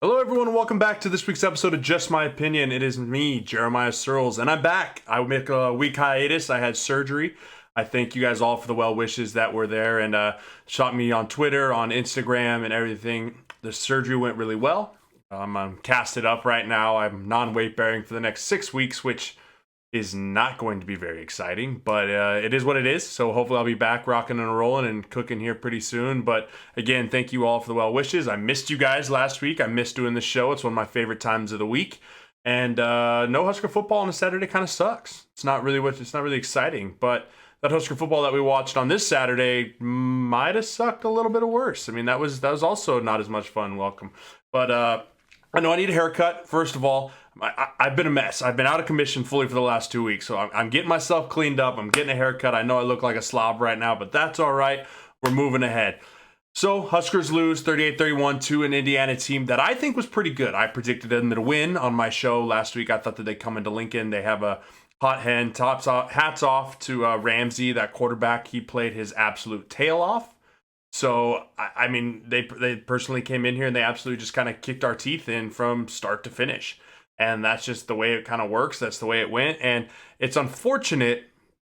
Hello, everyone, and welcome back to this week's episode of Just My Opinion. It is me, Jeremiah Searles, and I'm back. I will make a week hiatus. I had surgery. I thank you guys all for the well wishes that were there and shot me on Twitter, on Instagram, and everything. The surgery went really well. I'm casted up right now. I'm non-weight bearing for the next 6 weeks, which is not going to be very exciting, but it is what it is. So hopefully I'll be back rocking and rolling and cooking here pretty soon. But again, thank you all for the well wishes. I missed you guys last week. I missed doing the show. It's one of my favorite times of the week. And no Husker football on a Saturday kind of sucks. It's not really exciting, but that Husker football that we watched on this Saturday might have sucked a little bit worse. I mean, that was also not as much fun. Welcome. But I know I need a haircut, first of all. I've been a mess. I've been out of commission fully for the last 2 weeks, so I'm getting myself cleaned up. I'm getting a haircut. I know I look like a slob right now, but that's all right. We're moving ahead. So Huskers lose 38-31 to an Indiana team that I think was pretty good. I predicted them to win on my show last week. I thought that they'd come into Lincoln. They have a hot hand. Hats off to Ramsey, that quarterback. He played his absolute tail off. So, I mean, they personally came in here and they absolutely just kind of kicked our teeth in from start to finish. And that's just the way it kind of works. That's the way it went. And it's unfortunate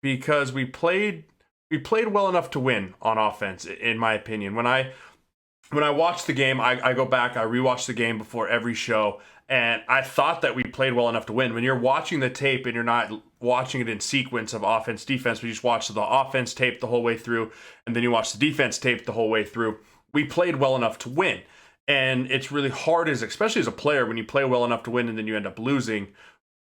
because we played well enough to win on offense, in my opinion. When I watched the game, I go back, I rewatch the game before every show, and I thought that we played well enough to win. When you're watching the tape and you're not watching it in sequence of offense, defense, we just watch the offense tape the whole way through, and then you watch the defense tape the whole way through. We played well enough to win. And it's really hard, especially as a player, when you play well enough to win and then you end up losing.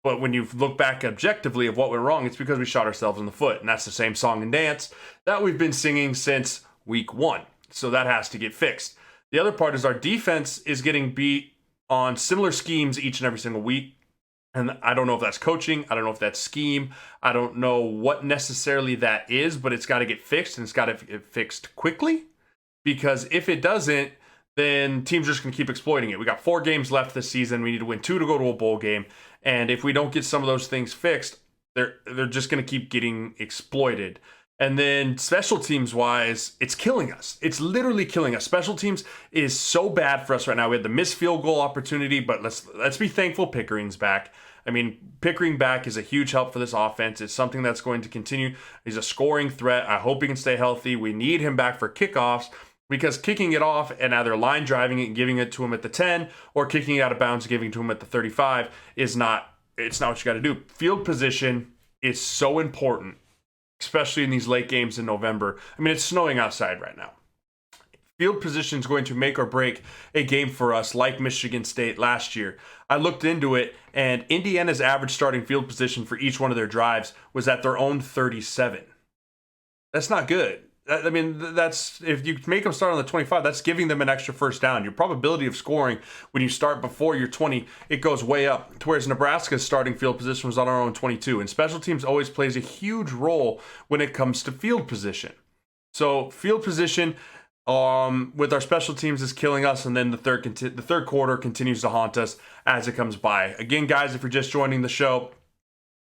But when you look back objectively of what went wrong, it's because we shot ourselves in the foot. And that's the same song and dance that we've been singing since week one. So that has to get fixed. The other part is our defense is getting beat on similar schemes each and every single week. And I don't know if that's coaching. I don't know if that's scheme. I don't know what necessarily that is, but it's got to get fixed, and it's got to get fixed quickly. Because if it doesn't, then teams are just going to keep exploiting it. We got 4 games left this season. We need to win 2 to go to a bowl game. And if we don't get some of those things fixed, they're just going to keep getting exploited. And then special teams wise, it's killing us. It's literally killing us. Special teams is so bad for us right now. We had the missed field goal opportunity, but let's be thankful Pickering's back. I mean, Pickering back is a huge help for this offense. It's something that's going to continue. He's a scoring threat. I hope he can stay healthy. We need him back for kickoffs. Because kicking it off and either line driving it and giving it to him at the 10 or kicking it out of bounds and giving it to him at the 35 it's not what you got to do. Field position is so important, especially in these late games in November. I mean, it's snowing outside right now. Field position is going to make or break a game for us, like Michigan State last year. I looked into it, and Indiana's average starting field position for each one of their drives was at their own 37. That's not good. I mean, that's if you make them start on the 25, that's giving them an extra first down. Your probability of scoring when you start before your 20, it goes way up. To whereas Nebraska's starting field position was on our own 22. And special teams always plays a huge role when it comes to field position. So field position with our special teams is killing us, and then the third quarter continues to haunt us as it comes by. Again, guys, if you're just joining the show,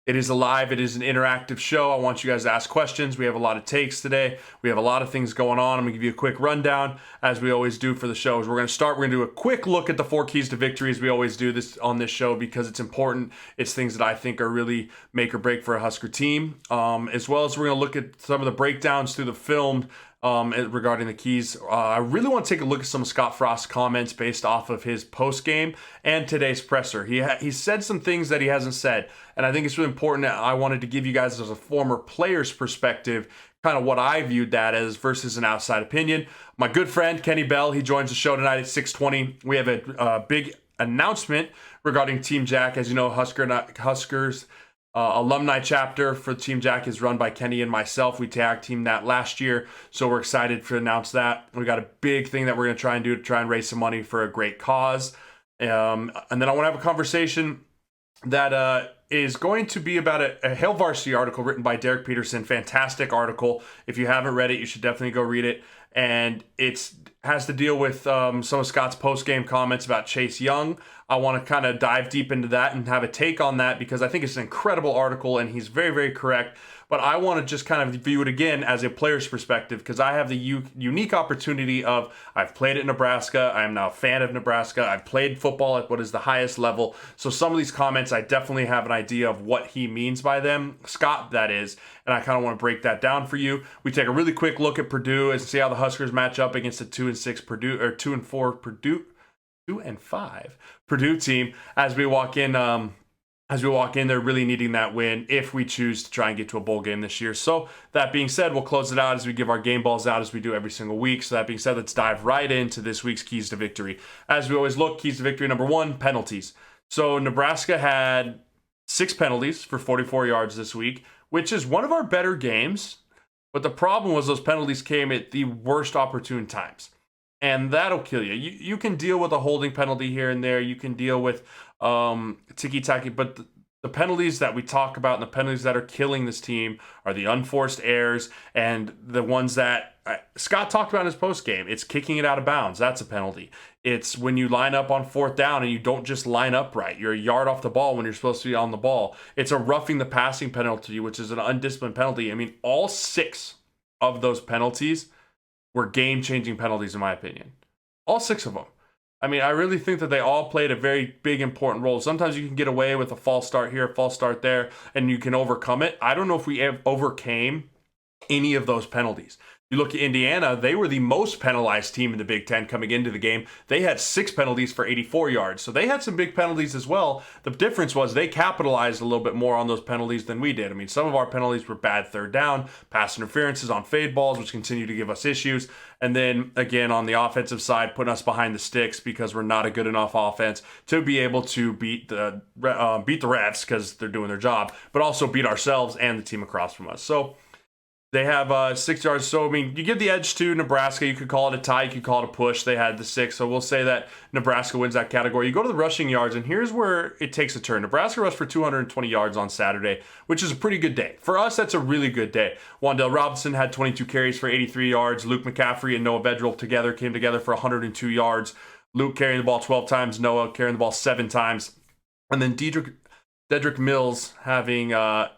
it is alive. It is an interactive show. I want you guys to ask questions. We have a lot of takes today. We have a lot of things going on. I'm going to give you a quick rundown, as we always do for the shows. We're going to do a quick look at the 4 keys to victory, as we always do this on this show, because it's important. It's things that I think are really make or break for a Husker team. As well as we're going to look at some of the breakdowns through the film regarding the keys. I really want to take a look at some of Scott Frost's comments based off of his post game and today's presser. He said some things that he hasn't said, and I think it's really important that I wanted to give you guys, as a former player's perspective, kind of what I viewed that as versus an outside opinion. My good friend Kenny Bell, he joins the show tonight at 6:20. We have a big announcement regarding Team Jack. As you know, Huskers alumni chapter for Team Jack is run by Kenny and myself. We tag teamed that last year, so we're excited to announce that. We got a big thing that we're going to try and do to try and raise some money for a great cause. And then I want to have a conversation that is going to be about a Hail Varsity article written by Derek Peterson. Fantastic article. If you haven't read it, you should definitely go read it. And it's has to deal with some of Scott's post-game comments about Chase Young. I want to kind of dive deep into that and have a take on that because I think it's an incredible article and he's very, very correct. But I want to just kind of view it again as a player's perspective because I have the unique opportunity of I've played at Nebraska. I am now a fan of Nebraska. I've played football at what is the highest level. So some of these comments, I definitely have an idea of what he means by them. Scott, that is. And I kind of want to break that down for you. We take a really quick look at Purdue and see how the Huskers match up against a 2-6 Purdue or 2-4 Purdue. 2-5 Purdue team as we walk in. They're really needing that win if we choose to try and get to a bowl game this year. So that being said, we'll close it out as we give our game balls out as we do every single week. So that being said, let's dive right into this week's keys to victory. As we always look, keys to victory number 1, penalties. So Nebraska had 6 penalties for 44 yards this week, which is one of our better games. But the problem was those penalties came at the worst opportune times. And that'll kill you. You can deal with a holding penalty here and there. You can deal with ticky-tacky. But the penalties that we talk about and the penalties that are killing this team are the unforced errors and the ones that Scott talked about in his postgame. It's kicking it out of bounds. That's a penalty. It's when you line up on 4th down and you don't just line up right. You're a yard off the ball when you're supposed to be on the ball. It's a roughing the passing penalty, which is an undisciplined penalty. I mean, all 6 of those penalties were game-changing penalties, in my opinion. All 6 of them. I mean, I really think that they all played a very big, important role. Sometimes you can get away with a false start here, a false start there, and you can overcome it. I don't know if we overcame any of those penalties. You look at Indiana, they were the most penalized team in the Big Ten coming into the game. They had 6 penalties for 84 yards. So they had some big penalties as well. The difference was they capitalized a little bit more on those penalties than we did. I mean, some of our penalties were bad 3rd down, pass interferences on fade balls, which continue to give us issues. And then, again, on the offensive side, putting us behind the sticks because we're not a good enough offense to be able to beat the refs because they're doing their job, but also beat ourselves and the team across from us. So they have 6 yards. So, I mean, you give the edge to Nebraska. You could call it a tie. You could call it a push. They had the 6. So we'll say that Nebraska wins that category. You go to the rushing yards, and here's where it takes a turn. Nebraska rushed for 220 yards on Saturday, which is a pretty good day. For us, that's a really good day. Wan'Dale Robinson had 22 carries for 83 yards. Luke McCaffrey and Noah Vedral came together for 102 yards. Luke carrying the ball 12 times. Noah carrying the ball 7 times. And then Dedrick Mills having 8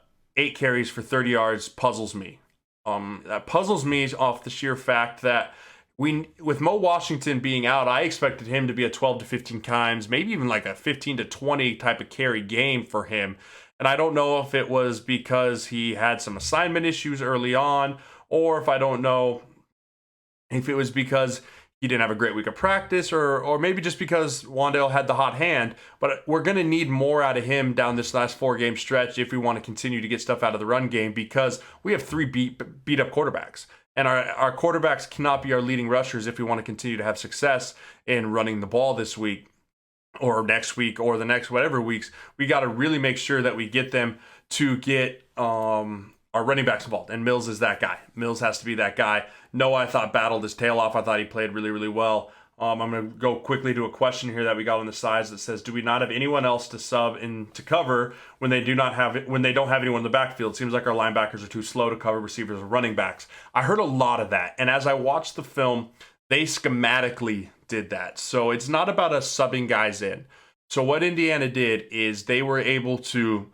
carries for 30 yards puzzles me. That puzzles me off the sheer fact that with Mo Washington being out, I expected him to be a 12 to 15 times, maybe even like a 15 to 20 type of carry game for him. And I don't know if it was because he had some assignment issues early on, or if it was because he didn't have a great week of practice, or maybe just because Wan'Dale had the hot hand. But we're going to need more out of him down this last 4-game stretch if we want to continue to get stuff out of the run game, because we have 3 beat up quarterbacks. And our quarterbacks cannot be our leading rushers if we want to continue to have success in running the ball this week or next week or the next whatever weeks. We got to really make sure that we get them to get our running backs involved, and Mills is that guy. Mills has to be that guy. Noah, I thought, battled his tail off. I thought he played really, really well. I'm going to go quickly to a question here that we got on the sides that says, do we not have anyone else to sub in to cover when they don't have anyone in the backfield? It seems like our linebackers are too slow to cover receivers or running backs. I heard a lot of that, and as I watched the film, they schematically did that. So it's not about us subbing guys in. So what Indiana did is they were able to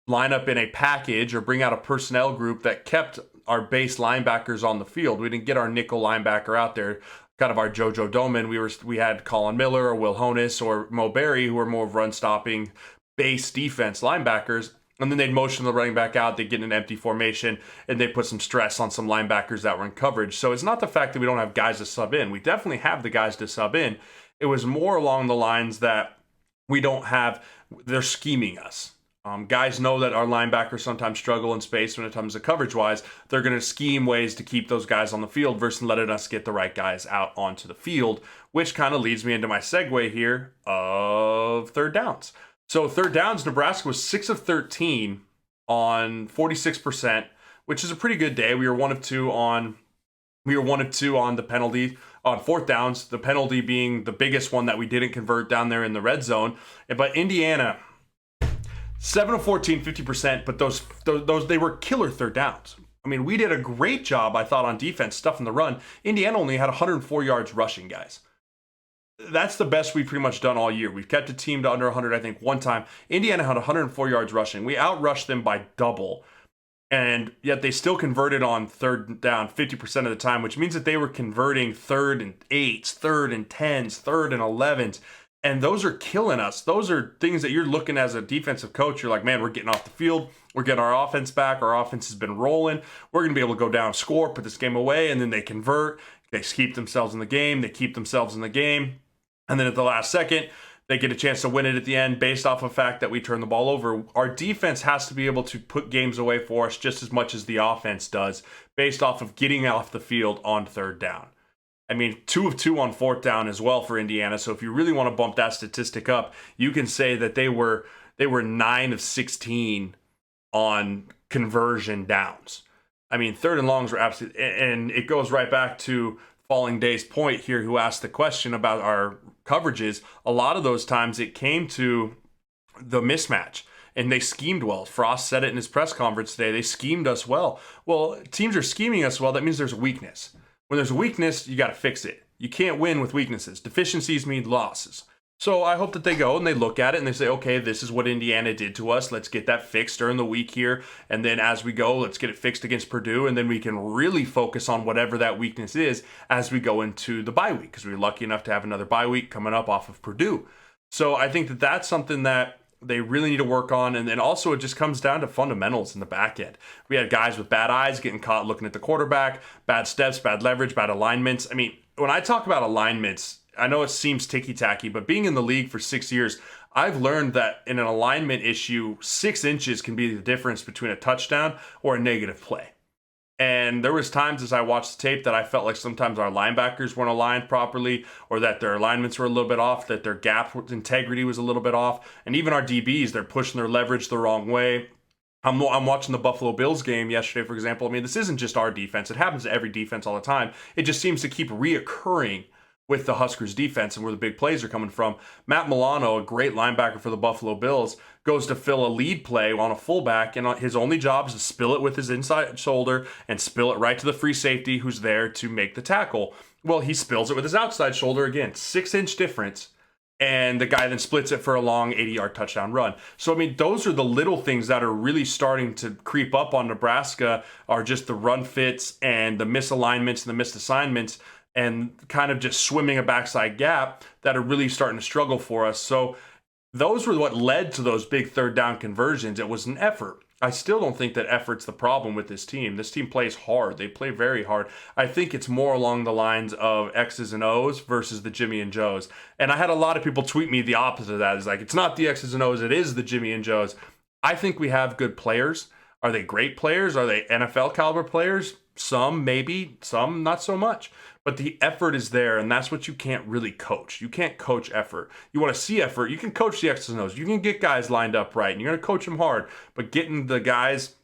line up in a package or bring out a personnel group that kept our base linebackers on the field. We didn't get our nickel linebacker out there, kind of our JoJo Doman. We had Colin Miller or Will Honus or Mo Berry, who were more of run-stopping base defense linebackers. And then they'd motion the running back out, they'd get in an empty formation, and they put some stress on some linebackers that were in coverage. So it's not the fact that we don't have guys to sub in. We definitely have the guys to sub in. It was more along the lines that they're scheming us. Guys know that our linebackers sometimes struggle in space when it comes to coverage-wise. They're going to scheme ways to keep those guys on the field versus letting us get the right guys out onto the field, which kind of leads me into my segue here of third downs. So third downs, Nebraska was 6 of 13 on 46%, which is a pretty good day. We were 1 of 2 on the penalty on fourth downs, the penalty being the biggest one that we didn't convert down there in the red zone. But Indiana, 7 of 14, 50%, but those they were killer third downs. I mean, we did a great job, I thought, on defense, stuffing the run. Indiana only had 104 yards rushing, guys. That's the best we've pretty much done all year. We've kept a team to under 100, I think, one time. Indiana had 104 yards rushing. We outrushed them by double. And yet they still converted on third down 50% of the time, which means that they were converting 3rd and 8s, 3rd and 10s, 3rd and 11s. And those are killing us. Those are things that you're looking as a defensive coach. You're like, man, we're getting off the field. We're getting our offense back. Our offense has been rolling. We're going to be able to go down, score, put this game away. And then they convert. They keep themselves in the game. They keep themselves in the game. And then at the last second, they get a chance to win it at the end based off of the fact that we turn the ball over. Our defense has to be able to put games away for us just as much as the offense does based off of getting off the field on third down. I mean, 2 of 2 on fourth down as well for Indiana. So if you really want to bump that statistic up, you can say that they were 9 of 16 on conversion downs. I mean, third and longs were absolutely, and it goes right back to Falling Day's point here, who asked the question about our coverages. A lot of those times it came to the mismatch, and they schemed well. Frost said it in his press conference today. They schemed us well. Well, teams are scheming us well. That means there's a weakness. When there's a weakness, you got to fix it. You can't win with weaknesses. Deficiencies mean losses. So I hope that they go and they look at it and they say, okay, this is what Indiana did to us. Let's get that fixed during the week here. And then as we go, let's get it fixed against Purdue. And then we can really focus on whatever that weakness is as we go into the bye week, because we're lucky enough to have another bye week coming up off of Purdue. So I think that that's something that they really need to work on. And then also it just comes down to fundamentals in the back end. We had guys with bad eyes getting caught looking at the quarterback, bad steps, bad leverage, bad alignments. I mean, when I talk about alignments, I know it seems ticky-tacky, but being in the league for 6 years, I've learned that in an alignment issue, 6 inches can be the difference between a touchdown or a negative play. And there was times as I watched the tape that I felt like sometimes our linebackers weren't aligned properly, or that their alignments were a little bit off, that their gap integrity was a little bit off. And even our DBs, they're pushing their leverage the wrong way. I'm watching the Buffalo Bills game yesterday, for example. I mean, this isn't just our defense. It happens to every defense all the time. It just seems to keep reoccurring with the Huskers defense and where the big plays are coming from. Matt Milano, a great linebacker for the Buffalo Bills, goes to fill a lead play on a fullback, and his only job is to spill it with his inside shoulder and spill it right to the free safety who's there to make the tackle. Well, he spills it with his outside shoulder again, 6-inch difference, and the guy then splits it for a long 80-yard touchdown run. So, I mean, those are the little things that are really starting to creep up on Nebraska, are just the run fits and the misalignments and the missed assignments, and kind of just swimming a backside gap that are really starting to struggle for us. So those were what led to those big third down conversions. It was an effort. I still don't think that effort's the problem with this team. This team plays hard. They play very hard. I think it's more along the lines of X's and O's versus the Jimmy and Joes. And I had a lot of people tweet me the opposite of that. It's like, it's not the X's and O's, it is the Jimmy and Joes. I think we have good players. Are they great players? Are they NFL caliber players? Some, maybe. Some, not so much. But the effort is there, and that's what you can't really coach. You can't coach effort. You want to see effort. You can coach the X's and O's. You can get guys lined up right, and you're going to coach them hard. But getting the guys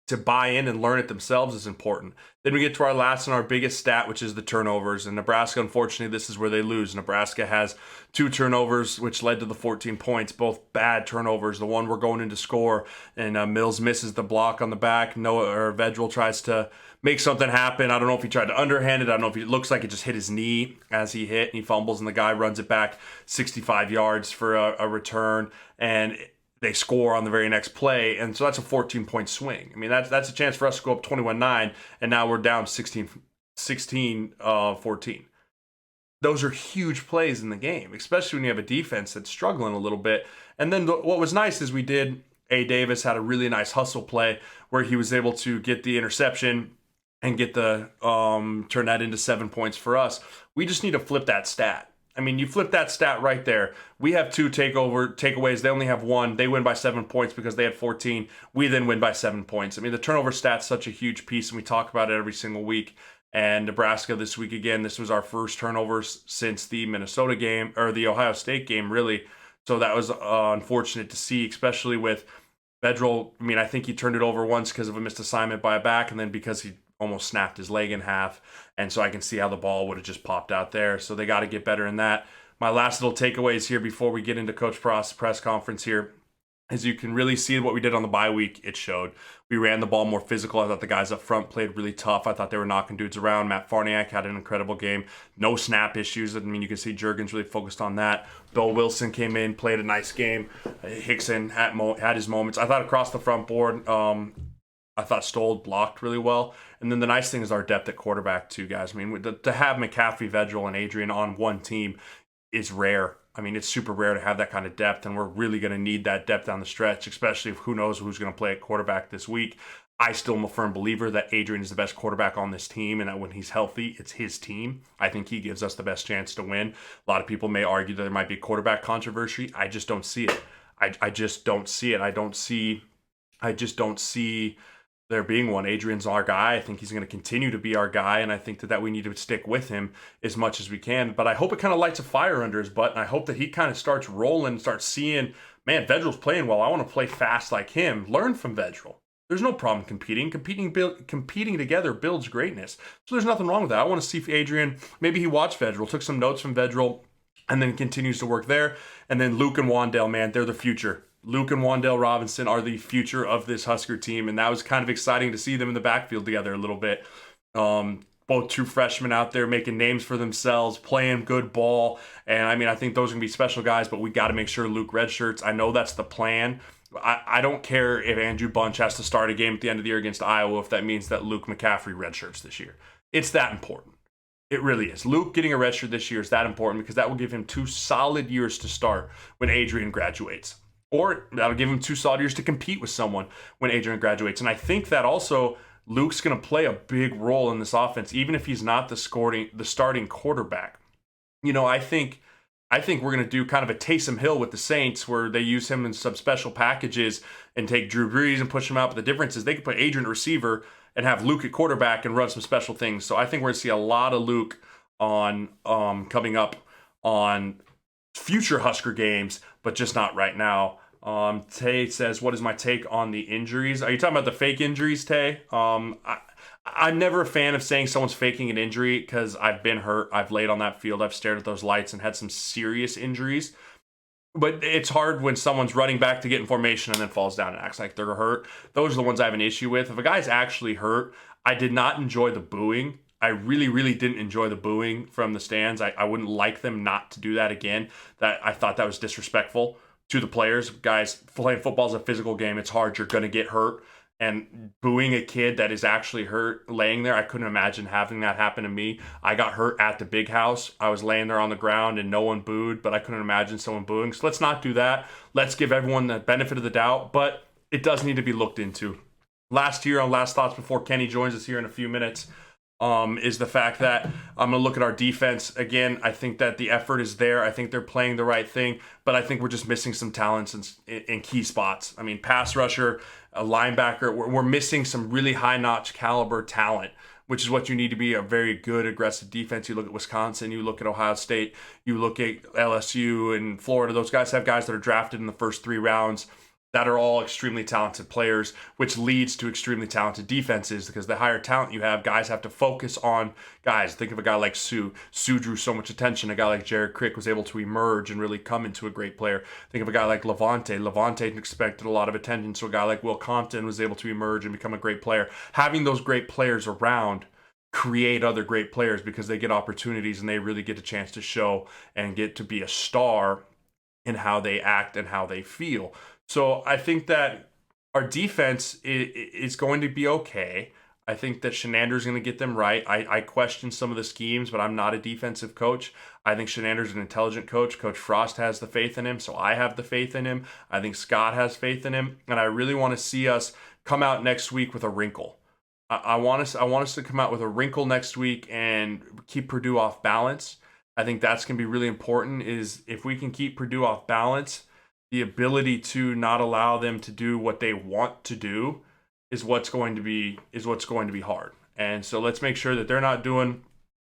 to buy in and learn it themselves is important. Then we get to our last and our biggest stat, which is the turnovers. And Nebraska, unfortunately, this is where they lose. Nebraska has 2 turnovers, which led to the 14 points, both bad turnovers. The one we're going in to score, and Mills misses the block on the back. Vedral tries to make something happen. I don't know if he tried to underhand it. I don't know if it looks like it just hit his knee as he hit, and he fumbles, and the guy runs it back 65 yards for a return, and they score on the very next play. And so that's a 14-point swing. I mean, that's a chance for us to go up 21-9, and now we're down 14. Those are huge plays in the game, especially when you have a defense that's struggling a little bit. And then what was nice is A. Davis had a really nice hustle play where he was able to get the interception and get the turn that into 7 points for us. We just need to flip that stat. I mean, you flip that stat right there. We have 2 takeaways. They only have 1. They win by 7 points because they had 14. We then win by 7 points. I mean, the turnover stat's such a huge piece, and we talk about it every single week. And Nebraska this week, again, this was our first turnovers since the Minnesota game, or the Ohio State game, really. So that was unfortunate to see, especially with Vedral. I mean, I think he turned it over once because of a missed assignment by a back, and then because he almost snapped his leg in half. And so I can see how the ball would have just popped out there. So they got to get better in that. My last little takeaways here before we get into Coach Frost's press conference here. As you can really see what we did on the bye week, it showed. We ran the ball more physical. I thought the guys up front played really tough. I thought they were knocking dudes around. Matt Farniak had an incredible game. No snap issues. I mean, you can see Juergens really focused on that. Bill Wilson came in, played a nice game. Hickson had his moments. I thought across the front board, I thought Stoll blocked really well. And then the nice thing is our depth at quarterback too, guys. I mean, to have McCaffrey, Vedral, and Adrian on one team is rare. I mean, it's super rare to have that kind of depth, and we're really going to need that depth down the stretch, especially if who knows who's going to play at quarterback this week. I still am a firm believer that Adrian is the best quarterback on this team, and that when he's healthy, it's his team. I think he gives us the best chance to win. A lot of people may argue that there might be quarterback controversy. I just don't see it. I just don't see it. I just don't see there being one. Adrian's our guy. I think he's going to continue to be our guy, and I think that we need to stick with him as much as we can. But I hope it kind of lights a fire under his butt, and I hope that he kind of starts rolling, starts seeing, man, Vedral's playing well. I want to play fast like him. Learn from Vedral. There's no problem competing. Competing together builds greatness. So there's nothing wrong with that. I want to see if Adrian, maybe he watched Vedral, took some notes from Vedral, and then continues to work there. And then Luke and Wandale, man, they're the future. Luke and Wandale Robinson are the future of this Husker team, and that was kind of exciting to see them in the backfield together a little bit. Both true freshmen out there making names for themselves, playing good ball, and I mean, I think those are going to be special guys, but we got to make sure Luke redshirts. I know that's the plan. I don't care if Andrew Bunch has to start a game at the end of the year against Iowa if that means that Luke McCaffrey redshirts this year. It's that important. It really is. Luke getting a redshirt this year is that important because that will give him 2 solid years to start when Adrian graduates. Or that'll give him 2 solid years to compete with someone when Adrian graduates. And I think that also Luke's going to play a big role in this offense, even if he's not the starting quarterback. You know, I think we're going to do kind of a Taysom Hill with the Saints where they use him in some special packages and take Drew Brees and push him out. But the difference is they can put Adrian at receiver and have Luke at quarterback and run some special things. So I think we're going to see a lot of Luke on coming up on future Husker games, but just not right now. Tay says, what is my take on the injuries? Are you talking about the fake injuries, Tay? I'm never a fan of saying someone's faking an injury because I've been hurt. I've laid on that field. I've stared at those lights and had some serious injuries. But it's hard when someone's running back to get in formation and then falls down and acts like they're hurt. Those are the ones I have an issue with. If a guy's actually hurt, I did not enjoy the booing. I really, really didn't enjoy the booing from the stands. I wouldn't like them not to do that again. I thought that was disrespectful to the players. Guys, playing football is a physical game. It's hard. You're going to get hurt. And booing a kid that is actually hurt laying there, I couldn't imagine having that happen to me. I got hurt at the big house. I was laying there on the ground and no one booed, but I couldn't imagine someone booing. So let's not do that. Let's give everyone the benefit of the doubt, but it does need to be looked into. Last thoughts before Kenny joins us here in a few minutes, is the fact that I'm going to look at our defense. Again, I think that the effort is there. I think they're playing the right thing, but I think we're just missing some talents in key spots. I mean, pass rusher, a linebacker, we're missing some really high-notch caliber talent, which is what you need to be a very good, aggressive defense. You look at Wisconsin, you look at Ohio State, you look at LSU and Florida. Those guys have guys that are drafted in the first 3 rounds that are all extremely talented players, which leads to extremely talented defenses because the higher talent you have, guys have to focus on guys. Think of a guy like Sue. Sue drew so much attention. A guy like Jared Crick was able to emerge and really come into a great player. Think of a guy like Levante. Levante expected a lot of attention, so a guy like Will Compton was able to emerge and become a great player. Having those great players around create other great players because they get opportunities and they really get a chance to show and get to be a star in how they act and how they feel. So I think that our defense is going to be okay. I think that Shenander's going to get them right. I question some of the schemes, but I'm not a defensive coach. I think Shenander's an intelligent coach. Coach Frost has the faith in him, so I have the faith in him. I think Scott has faith in him, and I really want to see us come out next week with a wrinkle. I want us to come out with a wrinkle next week and keep Purdue off balance. I think that's going to be really important, is if we can keep Purdue off balance, the ability to not allow them to do what they want to do is what's going to be hard. And so let's make sure that they're not doing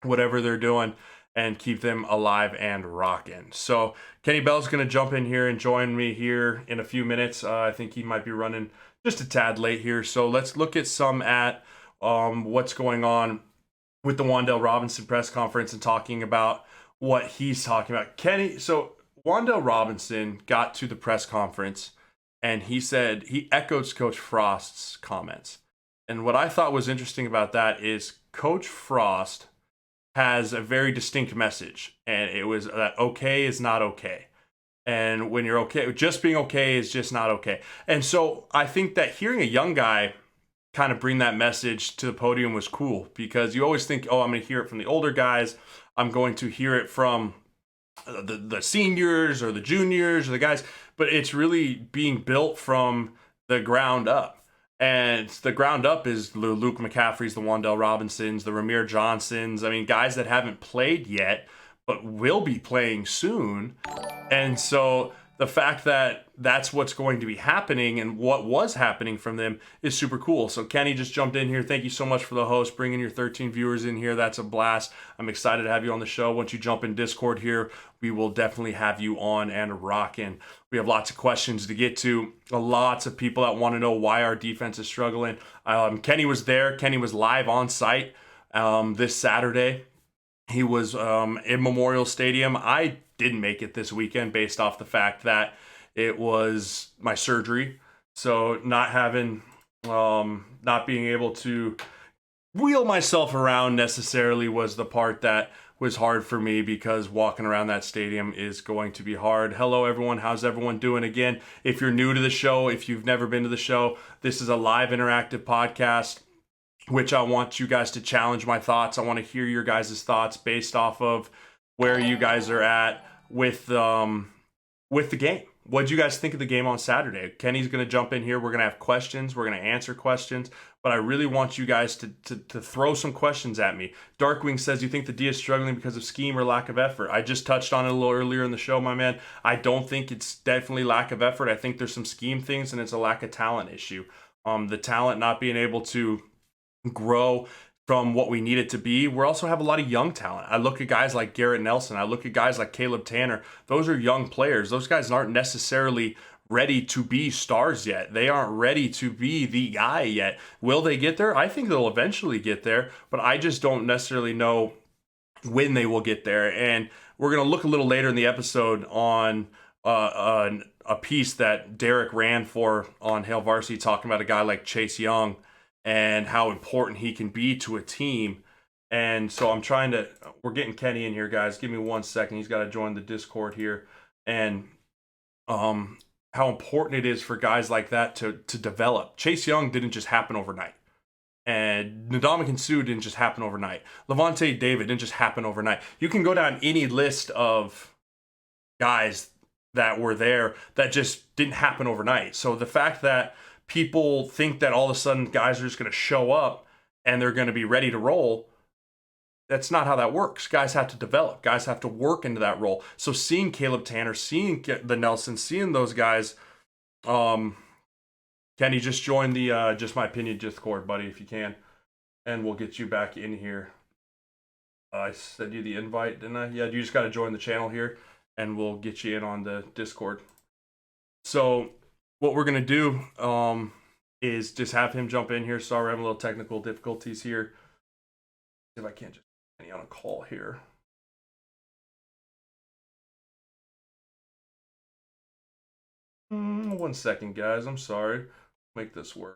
whatever they're doing and keep them alive and rocking. So Kenny Bell's going to jump in here and join me here in a few minutes. I think he might be running just a tad late here. So let's look at what's going on with the Wandale Robinson press conference and talking about what he's talking about. Kenny, so Wandale Robinson got to the press conference and he said he echoed Coach Frost's comments. And what I thought was interesting about that is Coach Frost has a very distinct message, and it was that okay is not okay. And when you're okay, just being okay is just not okay. And so I think that hearing a young guy kind of bring that message to the podium was cool, because you always think, oh, I'm going to hear it from the older guys. I'm going to hear it from the seniors or the juniors or the guys, but it's really being built from the ground up. And the ground up is the Luke McCaffreys, the Wan'Dale Robinsons, the Ramir Johnsons. I mean, guys that haven't played yet, but will be playing soon. And so the fact that that's what's going to be happening and what was happening from them is super cool. So Kenny just jumped in here. Thank you so much for the host, bringing your 13 viewers in here. That's a blast. I'm excited to have you on the show. Once you jump in Discord here, we will definitely have you on and rocking. We have lots of questions to get to. Lots of people that want to know why our defense is struggling. Kenny was there. Kenny was live on site this Saturday. He was in Memorial Stadium. I didn't make it this weekend based off the fact that it was my surgery. So not being able to wheel myself around necessarily was the part that was hard for me, because walking around that stadium is going to be hard. Hello, everyone. How's everyone doing? Again, if you're new to the show, if you've never been to the show, this is a live interactive podcast, which I want you guys to challenge my thoughts. I want to hear your guys' thoughts based off of where you guys are at with the game. What did you guys think of the game on Saturday? Kenny's going to jump in here. We're going to have questions. We're going to answer questions. But I really want you guys to throw some questions at me. Darkwing says, you think the D is struggling because of scheme or lack of effort? I just touched on it a little earlier in the show, my man. I don't think it's definitely lack of effort. I think there's some scheme things, and it's a lack of talent issue. The talent not being able to grow from what we need it to be. We also have a lot of young talent. I look at guys like Garrett Nelson. I look at guys like Caleb Tanner. Those are young players. Those guys aren't necessarily ready to be stars yet. They aren't ready to be the guy yet. Will they get there? I think they'll eventually get there, but I just don't necessarily know when they will get there. And we're going to look a little later in the episode on a piece that Derek ran for on Hail Varsity, talking about a guy like Chase Young and how important he can be to a team. And so we're getting Kenny in here, guys. Give me 1 second. He's got to join the Discord here. And how important it is for guys like that to develop. Chase Young didn't just happen overnight. And Ndamukong Suh didn't just happen overnight. Levante David didn't just happen overnight. You can go down any list of guys that were there that just didn't happen overnight. So the fact that people think that all of a sudden guys are just going to show up and they're going to be ready to roll, that's not how that works. Guys have to develop. Guys have to work into that role. So seeing Caleb Tanner, seeing the Nelson, seeing those guys, Kenny, just join the Just My Opinion Discord, buddy, if you can, and we'll get you back in here. I sent you the invite, didn't I? Yeah, you just got to join the channel here, and we'll get you in on the Discord. So what we're going to do is just have him jump in here. Sorry, we're having a little technical difficulties here. See if I can't just get Kenny on a call here. One second, guys. I'm sorry. Make this work.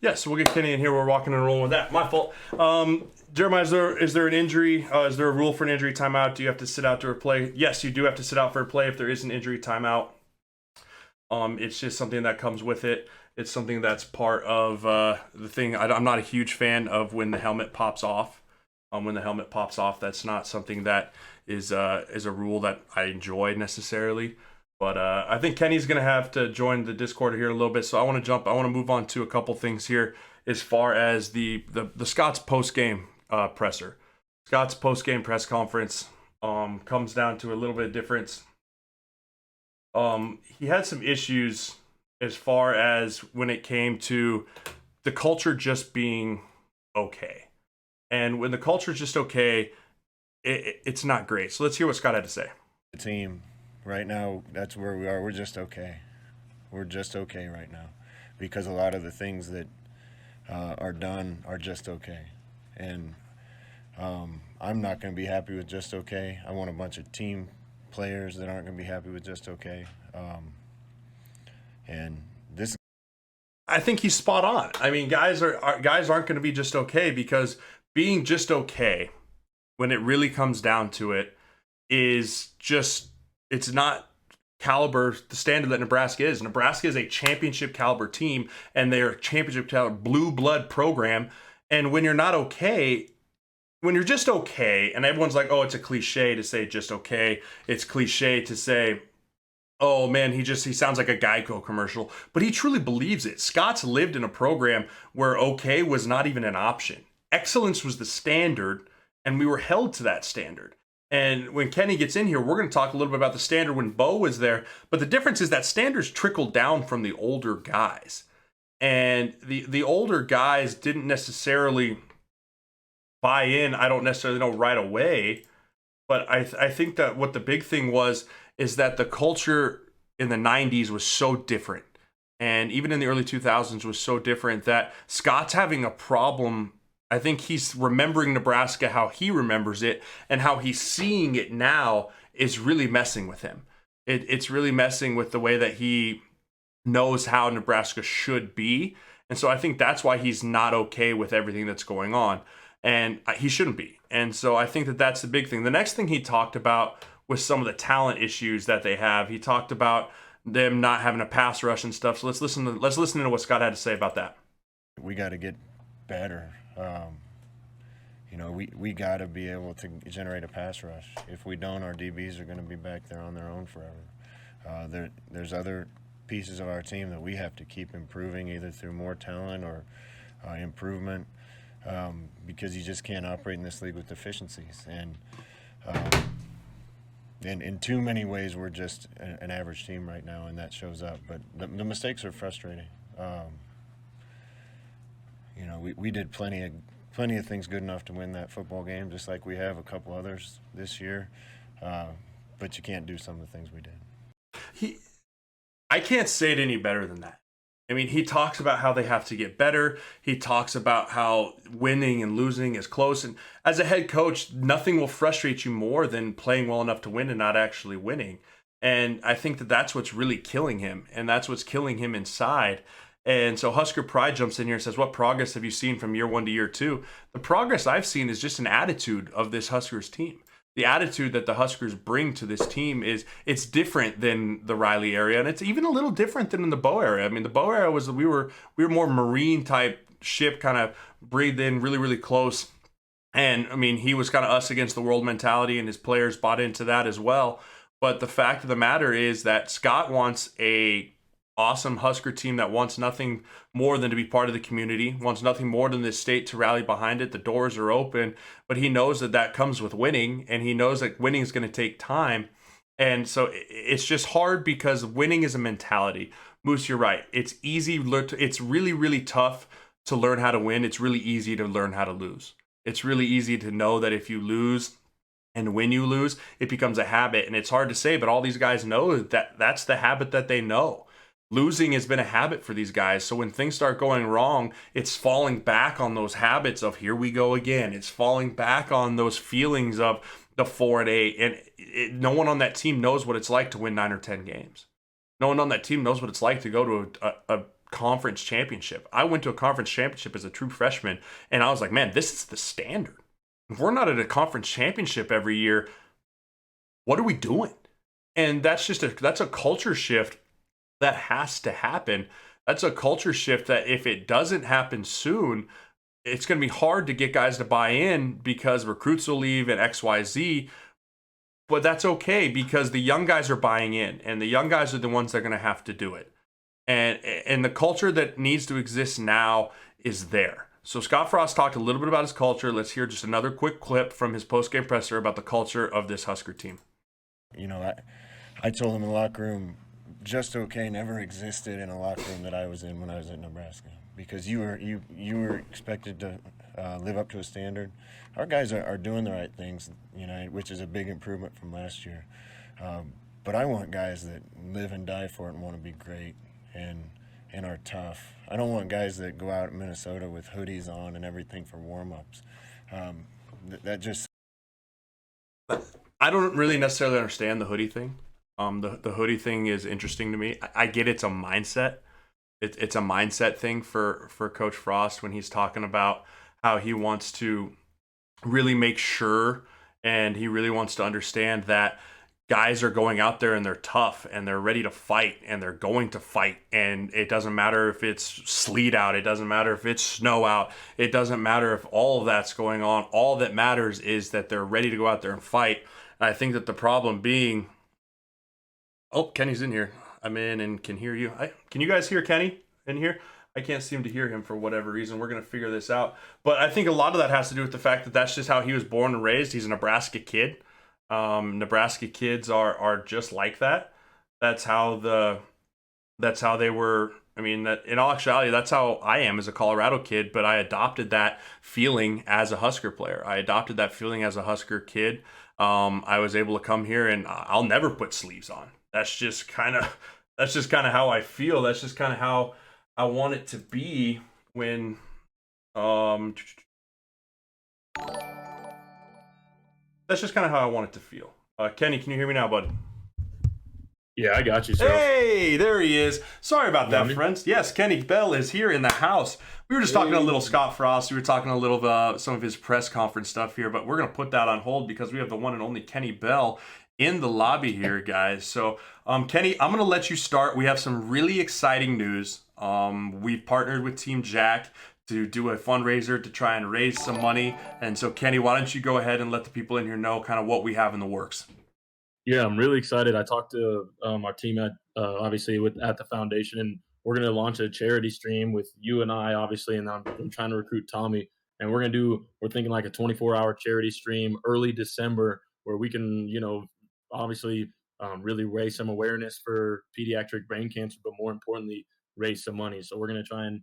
Yeah, so we'll get Kenny in here. We're walking and rolling with that. My fault. Jeremiah, is there an injury? Is there a rule for an injury timeout? Do you have to sit out to replay? Yes, you do have to sit out for a play if there is an injury timeout. It's just something that comes with it. It's something that's part of the thing. I'm not a huge fan of when the helmet pops off. When the helmet pops off, that's not something that is a rule that I enjoy necessarily. But I think Kenny's going to have to join the Discord here in a little bit. So I want to move on to a couple things here as far as the Scott's post-game presser. Scott's post-game press conference comes down to a little bit of difference. He had some issues as far as when it came to the culture just being okay. And when the culture is just okay, it's not great. So let's hear what Scott had to say. The team. Right now, that's where we are. We're just okay. We're just okay right now. because a lot of the things that are done are just okay. And I'm not going to be happy with just okay. I want a bunch of team players that aren't going to be happy with just okay. And this, I think he's spot on. I mean, guys aren't going to be just okay, because being just okay, when it really comes down to it, is just, it's not caliber, the standard that Nebraska is. Nebraska is a championship caliber team, and they're a championship caliber blue blood program. And when you're not okay, when you're just okay, and everyone's like, oh, it's a cliche to say just okay. It's cliche to say, oh man, he sounds like a Geico commercial, but he truly believes it. Scott's lived in a program where okay was not even an option. Excellence was the standard, and we were held to that standard. And when Kenny gets in here, we're going to talk a little bit about the standard when Bo was there. But the difference is that standards trickled down from the older guys. And the older guys didn't necessarily buy in, I don't necessarily know, right away. But I think that what the big thing was is that the culture in the 90s was so different. And even in the early 2000s was so different that Scott's having a problem. I think he's remembering Nebraska how he remembers it, and how he's seeing it now is really messing with him. It's really messing with the way that he knows how Nebraska should be. And so I think that's why he's not okay with everything that's going on. And he shouldn't be. And so I think that that's the big thing. The next thing he talked about was some of the talent issues that they have. He talked about them not having a pass rush and stuff. So let's listen to what Scott had to say about that. we got to get better. We got to be able to generate a pass rush. If we don't, our DBs are going to be back there on their own forever. There's other pieces of our team that we have to keep improving, either through more talent or improvement, because you just can't operate in this league with deficiencies. And in too many ways, we're just an average team right now, and that shows up. But the mistakes are frustrating. We did plenty of things good enough to win that football game, just like we have a couple others this year. But you can't do some of the things we did. I can't say it any better than that. I mean, he talks about how they have to get better. He talks about how winning and losing is close. And as a head coach, nothing will frustrate you more than playing well enough to win and not actually winning. And I think that that's what's really killing him. And that's what's killing him inside. And so Husker Pride jumps in here and says, what progress have you seen from year 1 to year 2? The progress I've seen is just an attitude of this Huskers team. The attitude that the Huskers bring to this team it's different than the Riley area, and it's even a little different than in the Bo area. I mean, the Bo area was we were more Marine type ship, kind of breathed in really, really close. And I mean, he was kind of us against the world mentality, and his players bought into that as well. But the fact of the matter is that Scott wants a awesome Husker team that wants nothing more than to be part of the community, wants nothing more than this state to rally behind it. The doors are open, but he knows that comes with winning, and he knows that winning is going to take time. And so it's just hard because winning is a mentality. Moose, you're right. It's easy. It's really, really tough to learn how to win. It's really easy to learn how to lose. It's really easy to know that if you lose, and when you lose, it becomes a habit. And it's hard to say, but all these guys know that that's the habit that they know. Losing has been a habit for these guys. So when things start going wrong, it's falling back on those habits of here we go again. It's falling back on those feelings of the 4-8. And no one on that team knows what it's like to win 9 or 10 games. No one on that team knows what it's like to go to a conference championship. I went to a conference championship as a true freshman, and I was like, man, this is the standard. If we're not at a conference championship every year, what are we doing? And that's a culture shift that has to happen. That's a culture shift that if it doesn't happen soon, it's going to be hard to get guys to buy in because recruits will leave and XYZ. But that's okay because the young guys are buying in, and the young guys are the ones that are going to have to do it. And the culture that needs to exist now is there. So Scott Frost talked a little bit about his culture. Let's hear just another quick clip from his post-game presser about the culture of this Husker team. I told him in the locker room, just okay never existed in a locker room that I was in when I was at Nebraska, because you were expected to live up to a standard. Our guys are doing the right things, which is a big improvement from last But I want guys that live and die for it and want to be great, and and are tough. I don't want guys that go out in Minnesota with hoodies on and everything for warm-ups. That just I don't really necessarily understand the hoodie thing. The hoodie thing is interesting to me. I get it's a mindset. It's a mindset thing for Coach Frost when he's talking about how he wants to really make sure and he really wants to understand that guys are going out there and they're tough and they're ready to fight and they're going to fight, and it doesn't matter if it's sleet out, it doesn't matter if it's snow out, it doesn't matter if all of that's going on. All that matters is that they're ready to go out there and fight. And I think that the problem being, oh, Kenny's in here. I'm in and can hear you. Can you guys hear Kenny in here? I can't seem to hear him for whatever reason. We're going to figure this out. But I think a lot of that has to do with the fact that that's just how he was born and raised. He's a Nebraska kid. Nebraska kids are just like that. That's how they were. I mean, that in all actuality, that's how I am as a Colorado kid. But I adopted that feeling as a Husker player. I adopted that feeling as a Husker kid. I was able to come here and I'll never put sleeves on. That's just kind of how I feel. That's just kind of how I want it to be when that's just kind of how I want it to feel. Kenny, can you hear me now, bud? Yeah, I got you, sir. Hey, there he is. Sorry about that, friends. Yes, Kenny Bell is here in the house. We were just talking a little Scott Frost. We were talking a little of some of his press conference stuff here, but we're going to put that on hold because we have the one and only Kenny Bell in the lobby here, guys. So, Kenny, I'm going to let you start. We have some really exciting news. We've partnered with Team Jack to do a fundraiser to try and raise some money. And so, Kenny, why don't you go ahead and let the people in here know kind of what we have in the works? Yeah, I'm really excited. I talked to our team at obviously at the foundation, and we're going to launch a charity stream with you and I, obviously, and I'm trying to recruit Tommy. And we're thinking like a 24-hour charity stream early December where we can, obviously really raise some awareness for pediatric brain cancer, but more importantly, raise some money. So we're going to try and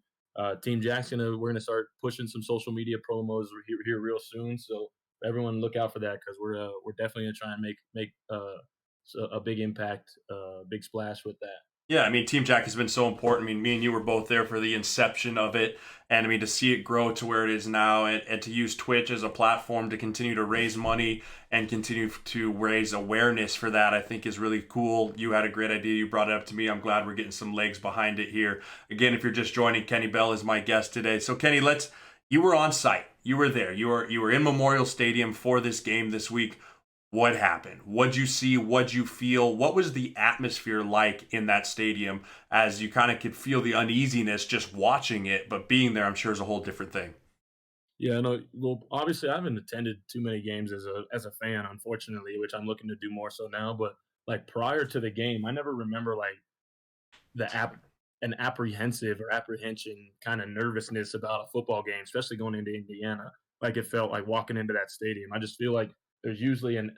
Team Jackson, we're going to start pushing some social media promos here real soon. So everyone look out for that because we're definitely gonna try and make a big impact, big splash with that. Yeah, I mean, Team Jack has been so important. I mean, me and you were both there for the inception of it. And I mean, to see it grow to where it is now and to use Twitch as a platform to continue to raise money and continue to raise awareness for that, I think is really cool. You had a great idea. You brought it up to me. I'm glad we're getting some legs behind it here. Again, if you're just joining, Kenny Bell is my guest today. So, Kenny, you were on site. You were there. You were in Memorial Stadium for this game this week. What happened? What'd you see? What'd you feel? What was the atmosphere like in that stadium as you kind of could feel the uneasiness just watching it, but being there, I'm sure, is a whole different thing. Yeah, no. Well, obviously, I haven't attended too many games as a fan, unfortunately, which I'm looking to do more so now. But like prior to the game, I never remember like an apprehensive or apprehension kind of nervousness about a football game, especially going into Indiana. Like it felt like walking into that stadium. I just feel like there's usually an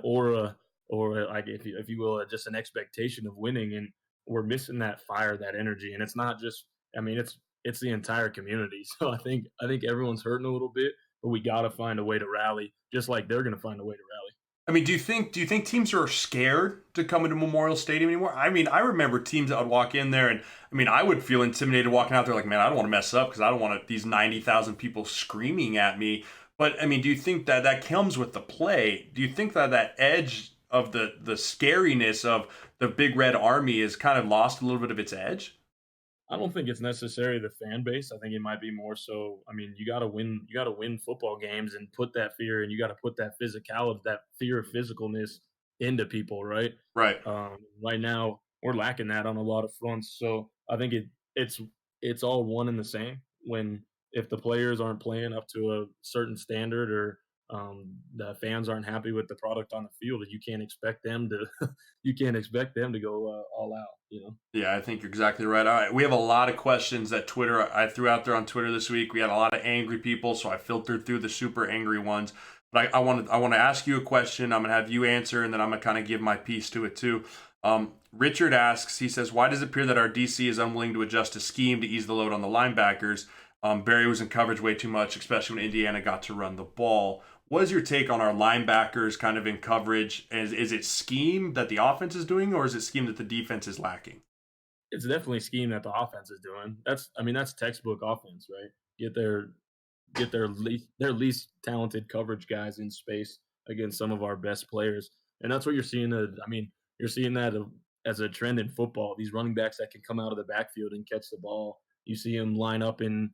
aura or like if you will, just an expectation of winning, and we're missing that fire, that energy, and it's not just. I mean, it's the entire community. So I think everyone's hurting a little bit, but we got to find a way to rally, just like they're going to find a way to rally. I mean, do you think teams are scared to come into Memorial Stadium anymore? I mean, I remember teams that would walk in there, and I mean, I would feel intimidated walking out there, like, man, I don't want to mess up because I don't want these 90,000 people screaming at me. But I mean, do you think that comes with the play? Do you think that edge of the scariness of the Big Red Army is kind of lost a little bit of its edge? I don't think it's necessarily the fan base. I think it might be more so. I mean, you got to win. You got to win football games and put that fear, and you got to put that physicality, that fear of physicalness into people, right? Right. Right now, we're lacking that on a lot of fronts. So I think it's all one and the same. When if the players aren't playing up to a certain standard or the fans aren't happy with the product on the field, you can't expect them to you can't expect them to go all out. Yeah, I think you're exactly right. All right, we have a lot of questions that I threw out there on Twitter this week. We had a lot of angry people, so I filtered through the super angry ones. But I want to ask you a question. I'm gonna have you answer, and then I'm gonna kind of give my piece to it too. Richard asks. He says, "Why does it appear that our DC is unwilling to adjust a scheme to ease the load on the linebackers? Barry was in coverage way too much, especially when Indiana got to run the ball." What is your take on our linebackers kind of in coverage? Is it scheme that the offense is doing, or is it scheme that the defense is lacking? It's definitely a scheme that the offense is doing. That's textbook offense, right? Get their get their least talented coverage guys in space against some of our best players, and that's what you're seeing. You're seeing that as a trend in football. These running backs that can come out of the backfield and catch the ball. You see them line up in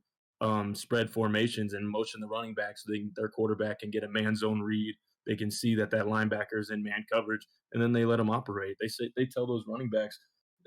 spread formations and motion the running back so their quarterback can get a man zone read. They can see that linebacker is in man coverage, and then they let them operate. They tell those running backs,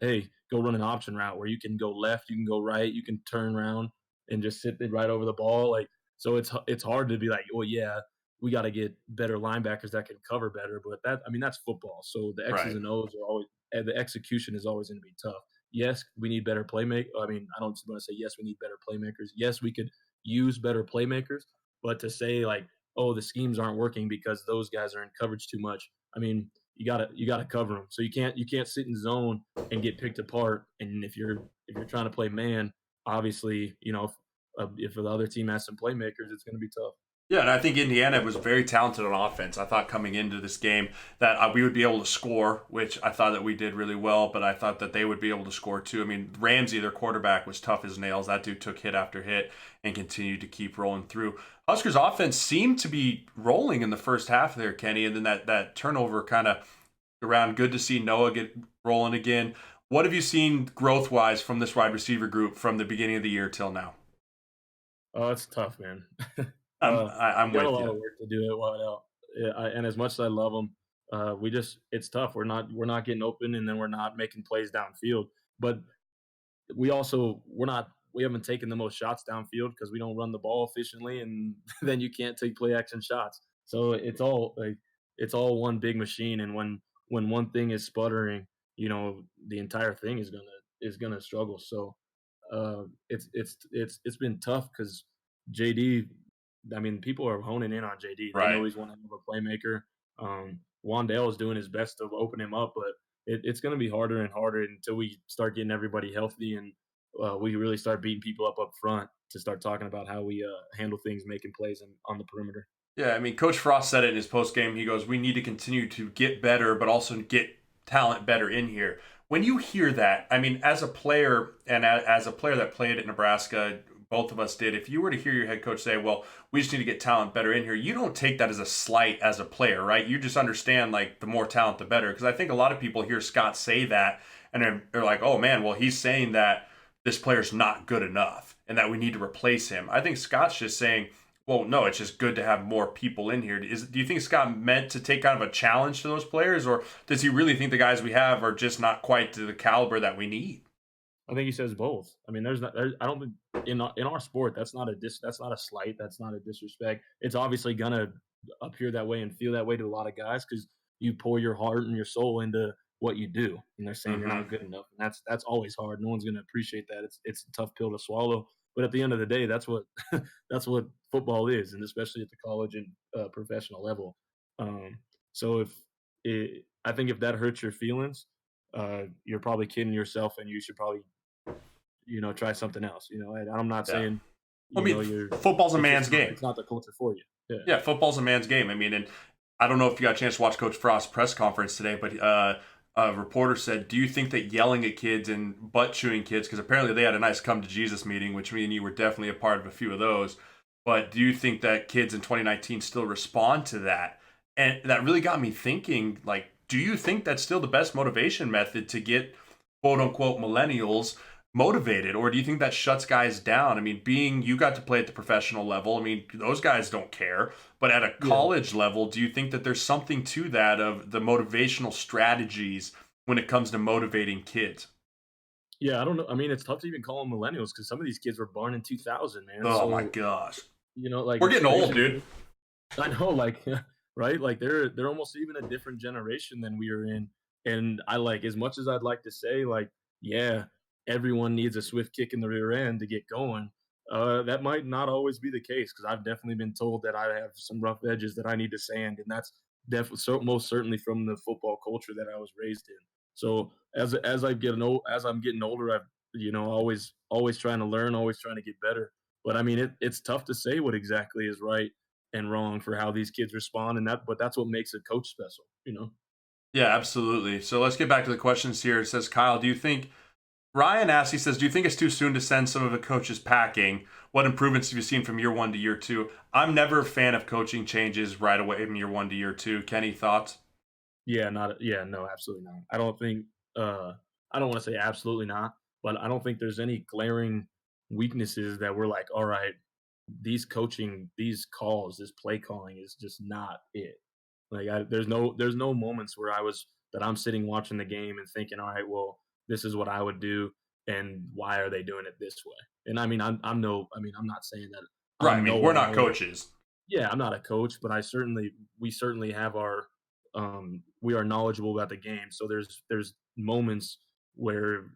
"Hey, go run an option route where you can go left, you can go right, you can turn around and just sit it right over the ball." Like so, it's hard to be like, "Well, yeah, we got to get better linebackers that can cover better." But that's football. So the X's Right. and O's are always, and the execution is always going to be tough. Yes, we need better playmakers. I don't want to say yes, we need better playmakers. Yes, we could use better playmakers, but to say like, oh, the schemes aren't working because those guys are in coverage too much. You gotta cover them. So you can't sit in zone and get picked apart. And if you're trying to play man, obviously, if the other team has some playmakers, it's going to be tough. Yeah, and I think Indiana was very talented on offense. I thought coming into this game that we would be able to score, which I thought that we did really well, but I thought that they would be able to score too. I mean, Ramsey, their quarterback, was tough as nails. That dude took hit after hit and continued to keep rolling through. Huskers offense seemed to be rolling in the first half there, Kenny, and then that turnover kind of around. Good to see Noah get rolling again. What have you seen growth-wise from this wide receiver group from the beginning of the year till now? Oh, it's tough, man. I'm We got a with lot you. of work to do at wideout. Yeah, and as much as I love them, it's tough. We're not getting open, and then we're not making plays downfield. But we haven't taken the most shots downfield because we don't run the ball efficiently, and then you can't take play action shots. So it's all one big machine, and when one thing is sputtering, the entire thing is gonna struggle. So it's been tough because JD. I mean, people are honing in on JD. They know Right. he's one of a playmaker. Wandale is doing his best to open him up, but it's going to be harder and harder until we start getting everybody healthy and we really start beating people up front to start talking about how we handle things, making plays on the perimeter. Yeah, I mean, Coach Frost said it in his post game. He goes, "We need to continue to get better, but also get talent better in here." When you hear that, I mean, as a player and as a player that played at Nebraska, both of us did. If you were to hear your head coach say, "Well, we just need to get talent better in here," you don't take that as a slight as a player, right? You just understand like the more talent, the better. Because I think a lot of people hear Scott say that and they're like, "Oh man, well he's saying that this player's not good enough and that we need to replace him." I think Scott's just saying, well, no, it's just good to have more people in here. Do you think Scott meant to take kind of a challenge to those players, or does he really think the guys we have are just not quite to the caliber that we need? I think he says both. I mean, I don't think in our sport that's not a slight, that's not a disrespect. It's obviously gonna appear that way and feel that way to a lot of guys because you pour your heart and your soul into what you do, and they're saying you're Hmm. not good enough, and that's always hard. No one's gonna appreciate that. It's a tough pill to swallow, but at the end of the day, that's what that's what football is, and especially at the college and professional level. Um, so I think if that hurts your feelings, you're probably kidding yourself, and you should probably try something else. And I'm not Yeah. saying, I mean, you're. football's a It's man's just not. game. It's not the culture for you. Yeah. Yeah, football's a man's game. I mean, and I don't know if you got a chance to watch Coach Frost's press conference today, but a reporter said, "Do you think that yelling at kids and butt chewing kids, because apparently they had a nice come to Jesus meeting, which me and you were definitely a part of a few of those, but do you think that kids in 2019 still respond to that?" And that really got me thinking, like, do you think that's still the best motivation method to get quote unquote millennials motivated, or do you think that shuts guys down? I mean, being you got to play at the professional level, I mean, those guys don't care, but at a Yeah. college level, do you think that there's something to that of the motivational strategies when it comes to motivating kids? Yeah. I don't know. I mean, it's tough to even call them millennials because some of these kids were born in 2000, man. Oh my So gosh, like we're it's getting crazy old, to dude. think. I know, like, right? Like they're almost even a different generation than we are in. And I like as much as I'd like to say, like, yeah, everyone needs a swift kick in the rear end to get going. That might not always be the case because I've definitely been told that I have some rough edges that I need to sand, and that's definitely most certainly from the football culture that I was raised in. So as I'm getting older, I've always trying to learn, always trying to get better. But I mean, it's tough to say what exactly is right and wrong for how these kids respond, but that's what makes a coach special. Yeah, absolutely. So let's get back to the questions here. It says, Kyle, do you think Ryan asks, he says, do you think it's too soon to send some of the coaches packing? What improvements have you seen from year 1 to year 2? I'm never a fan of coaching changes right away from year 1 to year 2. Kenny, thoughts? Yeah, no, absolutely not. I don't think I don't want to say absolutely not, but I don't think there's any glaring weaknesses that we're like, all right, these calls, this play calling is just not it. Like there's no moments where I'm sitting watching the game and thinking, all right, well, this is what I would do, and why are they doing it this way? And I mean, I'm not saying that Right. I I'm mean, we're not know-all. coaches. Yeah, I'm not a coach, but we certainly have our we are knowledgeable about the game. So there's moments where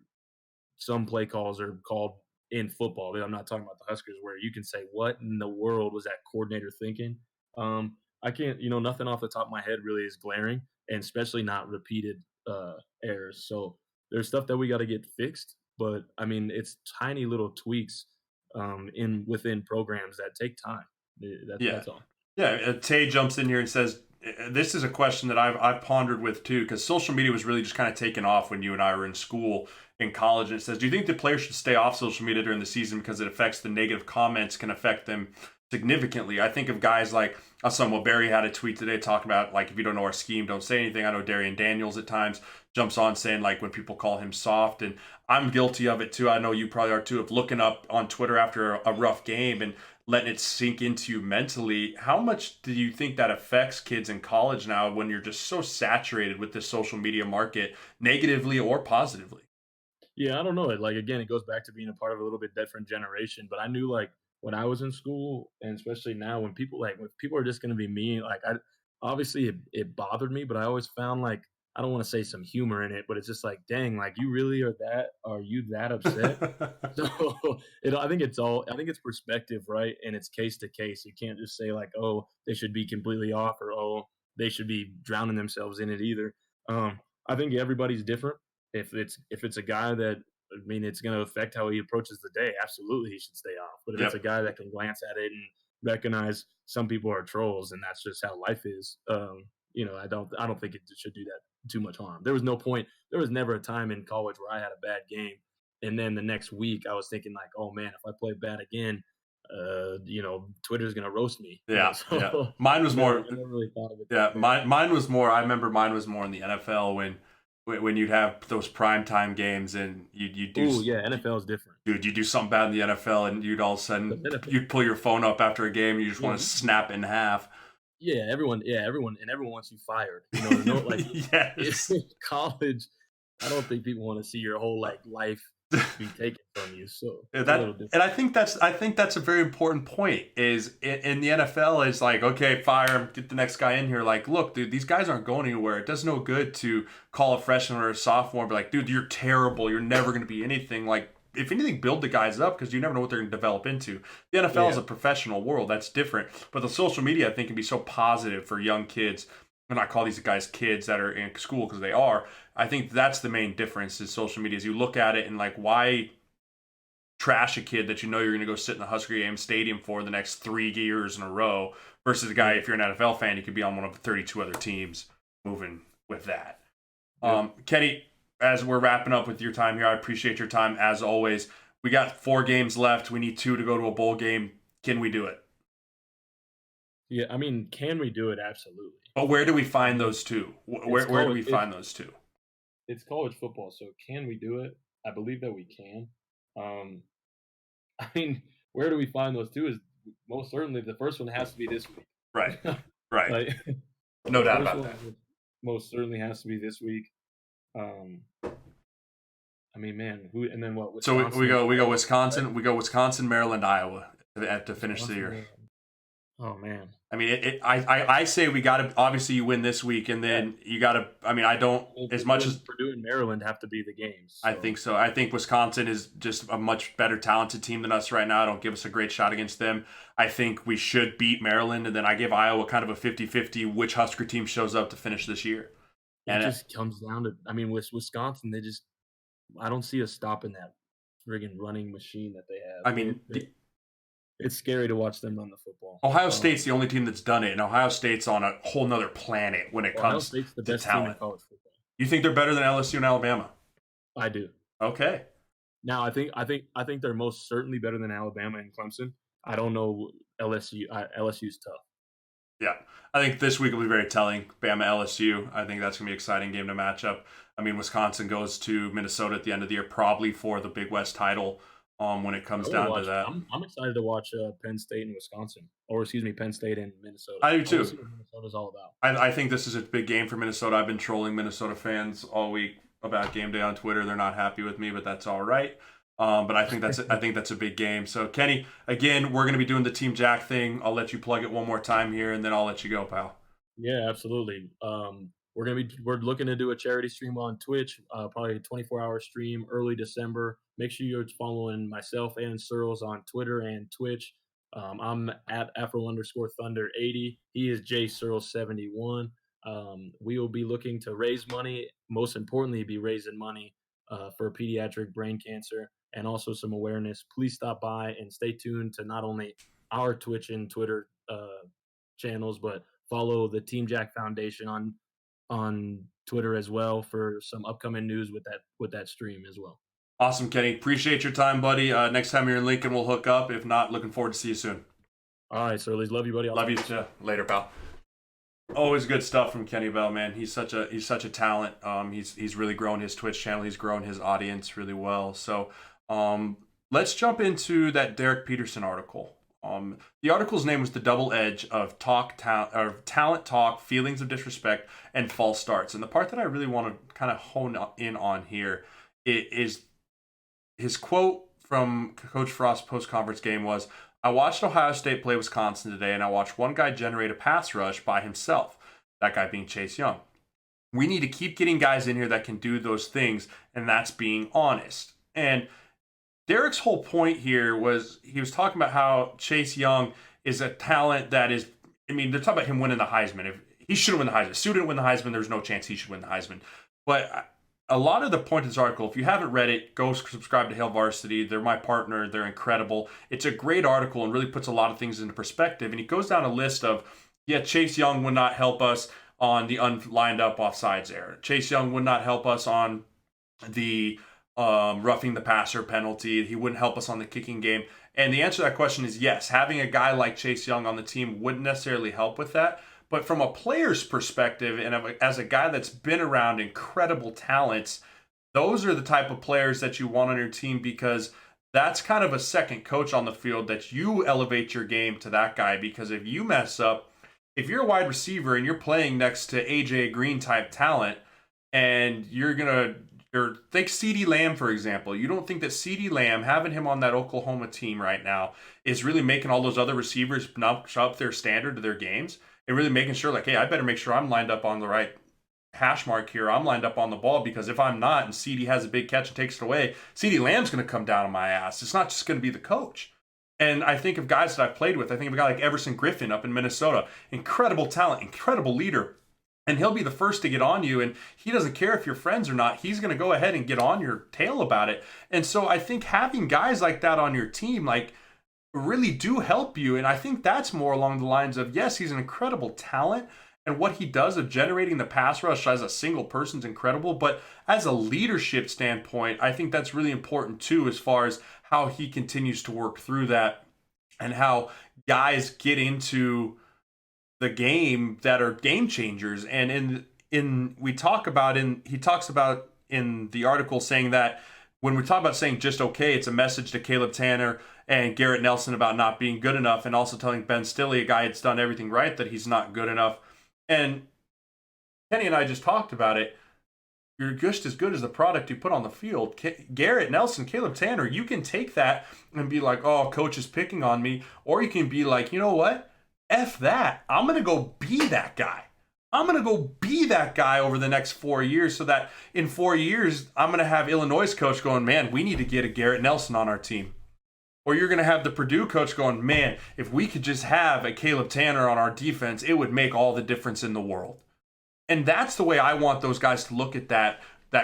some play calls are called in football. I'm not talking about the Huskers, where you can say, "What in the world was that coordinator thinking?" I can't, nothing off the top of my head really is glaring, and especially not repeated errors. So there's stuff that we got to get fixed, but I mean, it's tiny little tweaks in within programs that take time. Yeah. That's all. Yeah. Tay jumps in here and says, this is a question that I've pondered with too, because social media was really just kind of taken off when you and I were in school, in college. And it says, do you think the players should stay off social media during the season because it affects the negative comments can affect them significantly? I think of guys like, I saw Barry had a tweet today talking about, like, if you don't know our scheme, don't say anything. I know Darian Daniels at times jumps on saying, like, when people call him soft, and I'm guilty of it too. I know you probably are too, of looking up on Twitter after a rough game and letting it sink into you mentally. How much do you think that affects kids in college now when you're just so saturated with this social media market, negatively or positively? Yeah, I don't know. Like again, it goes back to being a part of a little bit different generation. But I knew like when I was in school, and especially now, when people are just going to be mean, like I obviously it bothered me, but I always found like I don't want to say some humor in it, but it's just like, dang, like you really are you that upset? So I think it's perspective, right? And it's case to case. You can't just say like, oh, they should be completely off, or oh, they should be drowning themselves in it either. I think everybody's different. If it's a guy that I mean, it's going to affect how he approaches the day. Absolutely, he should stay off. But if it's a Yep. guy that can glance at it and recognize some people are trolls, and that's just how life is. I don't think it should do that too much harm. There was no point. There was never a time in college where I had a bad game, and then the next week I was thinking like, oh man, if I play bad again, Twitter's gonna roast me. Yeah, yeah. So Mine was more. I never really thought of it Yeah, that way. mine was more. I remember mine was more in the NFL when you'd have those primetime games and you do. Oh yeah, NFL is different. Dude, you do something bad in the NFL and you'd all of a sudden The NFL, you'd pull your phone up after a game and you just yeah, want to snap it in half. everyone wants you fired. No, like Yes. in college, I don't think people want to see your whole like life be taken from you. So Yeah, it's a little and different. I think that's a very important point. Is in the NFL is like, okay, fire him, get the next guy in here. Like, look, dude, these guys aren't going anywhere. It does no good to call a freshman or a sophomore and be like, dude, you're terrible. You're never going to be anything. Like, if anything, build the guys up because you never know what they're going to develop into. The NFL is Yeah, a professional world. That's different. But the social media, I think, can be so positive for young kids. And I call these guys kids that are in school because they are. I think that's the main difference is social media. Is you look at it and like, why trash a kid that you know you're going to go sit in the Husker game stadium for the next 3 years in a row versus a guy, yeah, if you're an NFL fan, you could be on one of 32 other teams moving with that. yep. Kenny, as we're wrapping up with your time here, I appreciate your time as always. We got 4 games left. We need 2 to go to a bowl game. Can we do it? Yeah. I mean, can we do it? Absolutely. But where do we I find mean, those 2? it's Where do college. we find those 2? It's college football, so can we do it? I believe that we can. Um, I mean, where do we find those two? Is most certainly the first one has to be this Right, week. right. Like No the doubt first about one that. most certainly has to be this week. Um, I mean, man, who and then what? So Wisconsin, we go right? Wisconsin, Maryland, Iowa to finish the Wisconsin, year. Maryland. Oh man, I mean, I say we got to obviously you win this week, and yeah. then you got to. I mean, I don't Well, as much as Purdue and Maryland have to be the games. I So think so. I think Wisconsin is just a much better talented team than us right now. I don't give us a great shot against them. I think we should beat Maryland, and then I give Iowa kind of a 50-50 which Husker team shows up to finish this year. it And just comes down to. I mean, with Wisconsin, they just. I don't see us stopping that friggin' running machine that they have. I mean, It's scary to watch them run the football. Ohio State's the only team that's done it, and Ohio State's on a whole nother planet when it Ohio comes State's the to best team in talent. college football. You think they're better than LSU and Alabama? I do. Okay. Now I think they're most certainly better than Alabama and Clemson. I don't know LSU. LSU's tough. Yeah, I think this week will be very telling. Bama LSU. I think that's gonna be an exciting game to match up. I mean, Wisconsin goes to Minnesota at the end of the year, probably for the Big West title. When it I comes want to down to watch. that, I'm excited to watch Penn State and Wisconsin, or excuse me, Penn State and Minnesota. I do I want to too. see what Minnesota's all about. I think this is a big game for Minnesota. I've been trolling Minnesota fans all week about game day on Twitter. They're not happy with me, but that's all right. But I think that's a big game. So Kenny, again, we're going to be doing the Team Jack thing. I'll let you plug it one more time here, and then I'll let you go, pal. Yeah, absolutely. We're looking to do a charity stream on Twitch, probably a 24-hour stream early December. Make sure you're following myself and Searles on Twitter and Twitch. I'm at Afro_Thunder80. He is J Searles71. We will be looking to raise money. Most importantly, be raising money for pediatric brain cancer and also some awareness. Please stop by and stay tuned to not only our Twitch and Twitter channels, but follow the Team Jack Foundation on Twitter as well for some upcoming news with that stream as well. Awesome, Kenny. Appreciate your time, buddy. Next time you're in Lincoln, we'll hook up. If not, looking forward to see you soon. All right, Surleys, love you, buddy. Love you too. Later, pal. Always good stuff from Kenny Bell, man. He's such a talent. He's really grown his Twitch channel. He's grown his audience really well. So, let's jump into that Derek Peterson article. The article's name was "The Double Edge of Talent Talk, Feelings of Disrespect, and False Starts." And the part that I really want to kind of hone in on here is his quote from Coach Frost's post-conference game was, "I watched Ohio State play Wisconsin today, and I watched one guy generate a pass rush by himself, that guy being Chase Young. We need to keep getting guys in here that can do those things, and that's being honest." And Derek's whole point here was he was talking about how Chase Young is a talent that is, I mean, they're talking about him winning the Heisman. If he shouldn't win the Heisman. Sue didn't win the Heisman. There's no chance he should win the Heisman. But a lot of the point of this article, if you haven't read it, go subscribe to Hail Varsity. They're my partner. They're incredible. It's a great article and really puts a lot of things into perspective. And he goes down a list of, yeah, Chase Young would not help us on the unlined up offsides error. Chase Young would not help us on the roughing the passer penalty. He wouldn't help us on the kicking game. And the answer to that question is yes. Having a guy like Chase Young on the team wouldn't necessarily help with that. But from a player's perspective, and as a guy that's been around incredible talents, those are the type of players that you want on your team, because that's kind of a second coach on the field, that you elevate your game to that guy. Because if you mess up, if you're a wide receiver and you're playing next to AJ Green type talent, and you're going to, or think CeeDee Lamb, for example. You don't think that CeeDee Lamb, having him on that Oklahoma team right now, is really making all those other receivers notch up their standard to their games and really making sure, like, hey, I better make sure I'm lined up on the right hash mark here. I'm lined up on the ball, because if I'm not and CeeDee has a big catch and takes it away, CeeDee Lamb's going to come down on my ass. It's not just going to be the coach. And I think of guys that I've played with. I think of a guy like Everson Griffin up in Minnesota. Incredible talent, incredible leader. And he'll be the first to get on you, and he doesn't care if you're friends or not. He's going to go ahead and get on your tail about it. And so I think having guys like that on your team, like, really do help you. And I think that's more along the lines of, yes, he's an incredible talent, and what he does of generating the pass rush as a single person is incredible. But as a leadership standpoint, I think that's really important too, as far as how he continues to work through that and how guys get into the game that are game changers. And he talks about in the article saying that when we talk about saying just okay, it's a message to Caleb Tanner and Garrett Nelson about not being good enough, and also telling Ben Stilley, a guy that's done everything right, that he's not good enough. And Kenny and I just talked about it. You're just as good as the product you put on the field. Garrett Nelson, Caleb Tanner, you can take that and be like, oh, coach is picking on me. Or you can be like, you know what? F that. I'm going to go be that guy. I'm going to go be that guy over the next 4 years, so that in 4 years, I'm going to have Illinois' coach going, man, we need to get a Garrett Nelson on our team. Or you're going to have the Purdue coach going, man, if we could just have a Caleb Tanner on our defense, it would make all the difference in the world. And that's the way I want those guys to look at that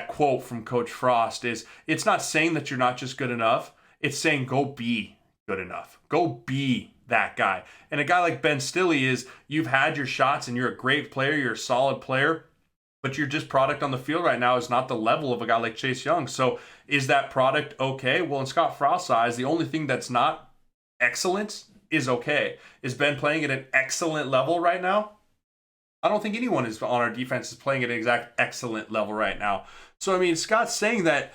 quote from Coach Frost. Is it's not saying that you're not just good enough. It's saying go be good enough. Go be that guy. And a guy like Ben Stilley is, you've had your shots and you're a great player, you're a solid player, but your just product on the field right now is not the level of a guy like Chase Young. So is that product okay? Well, in Scott Frost's eyes, the only thing that's not excellent is okay. Is Ben playing at an excellent level right now? I don't think anyone is on our defense is playing at an exact excellent level right now. So, I mean, Scott's saying that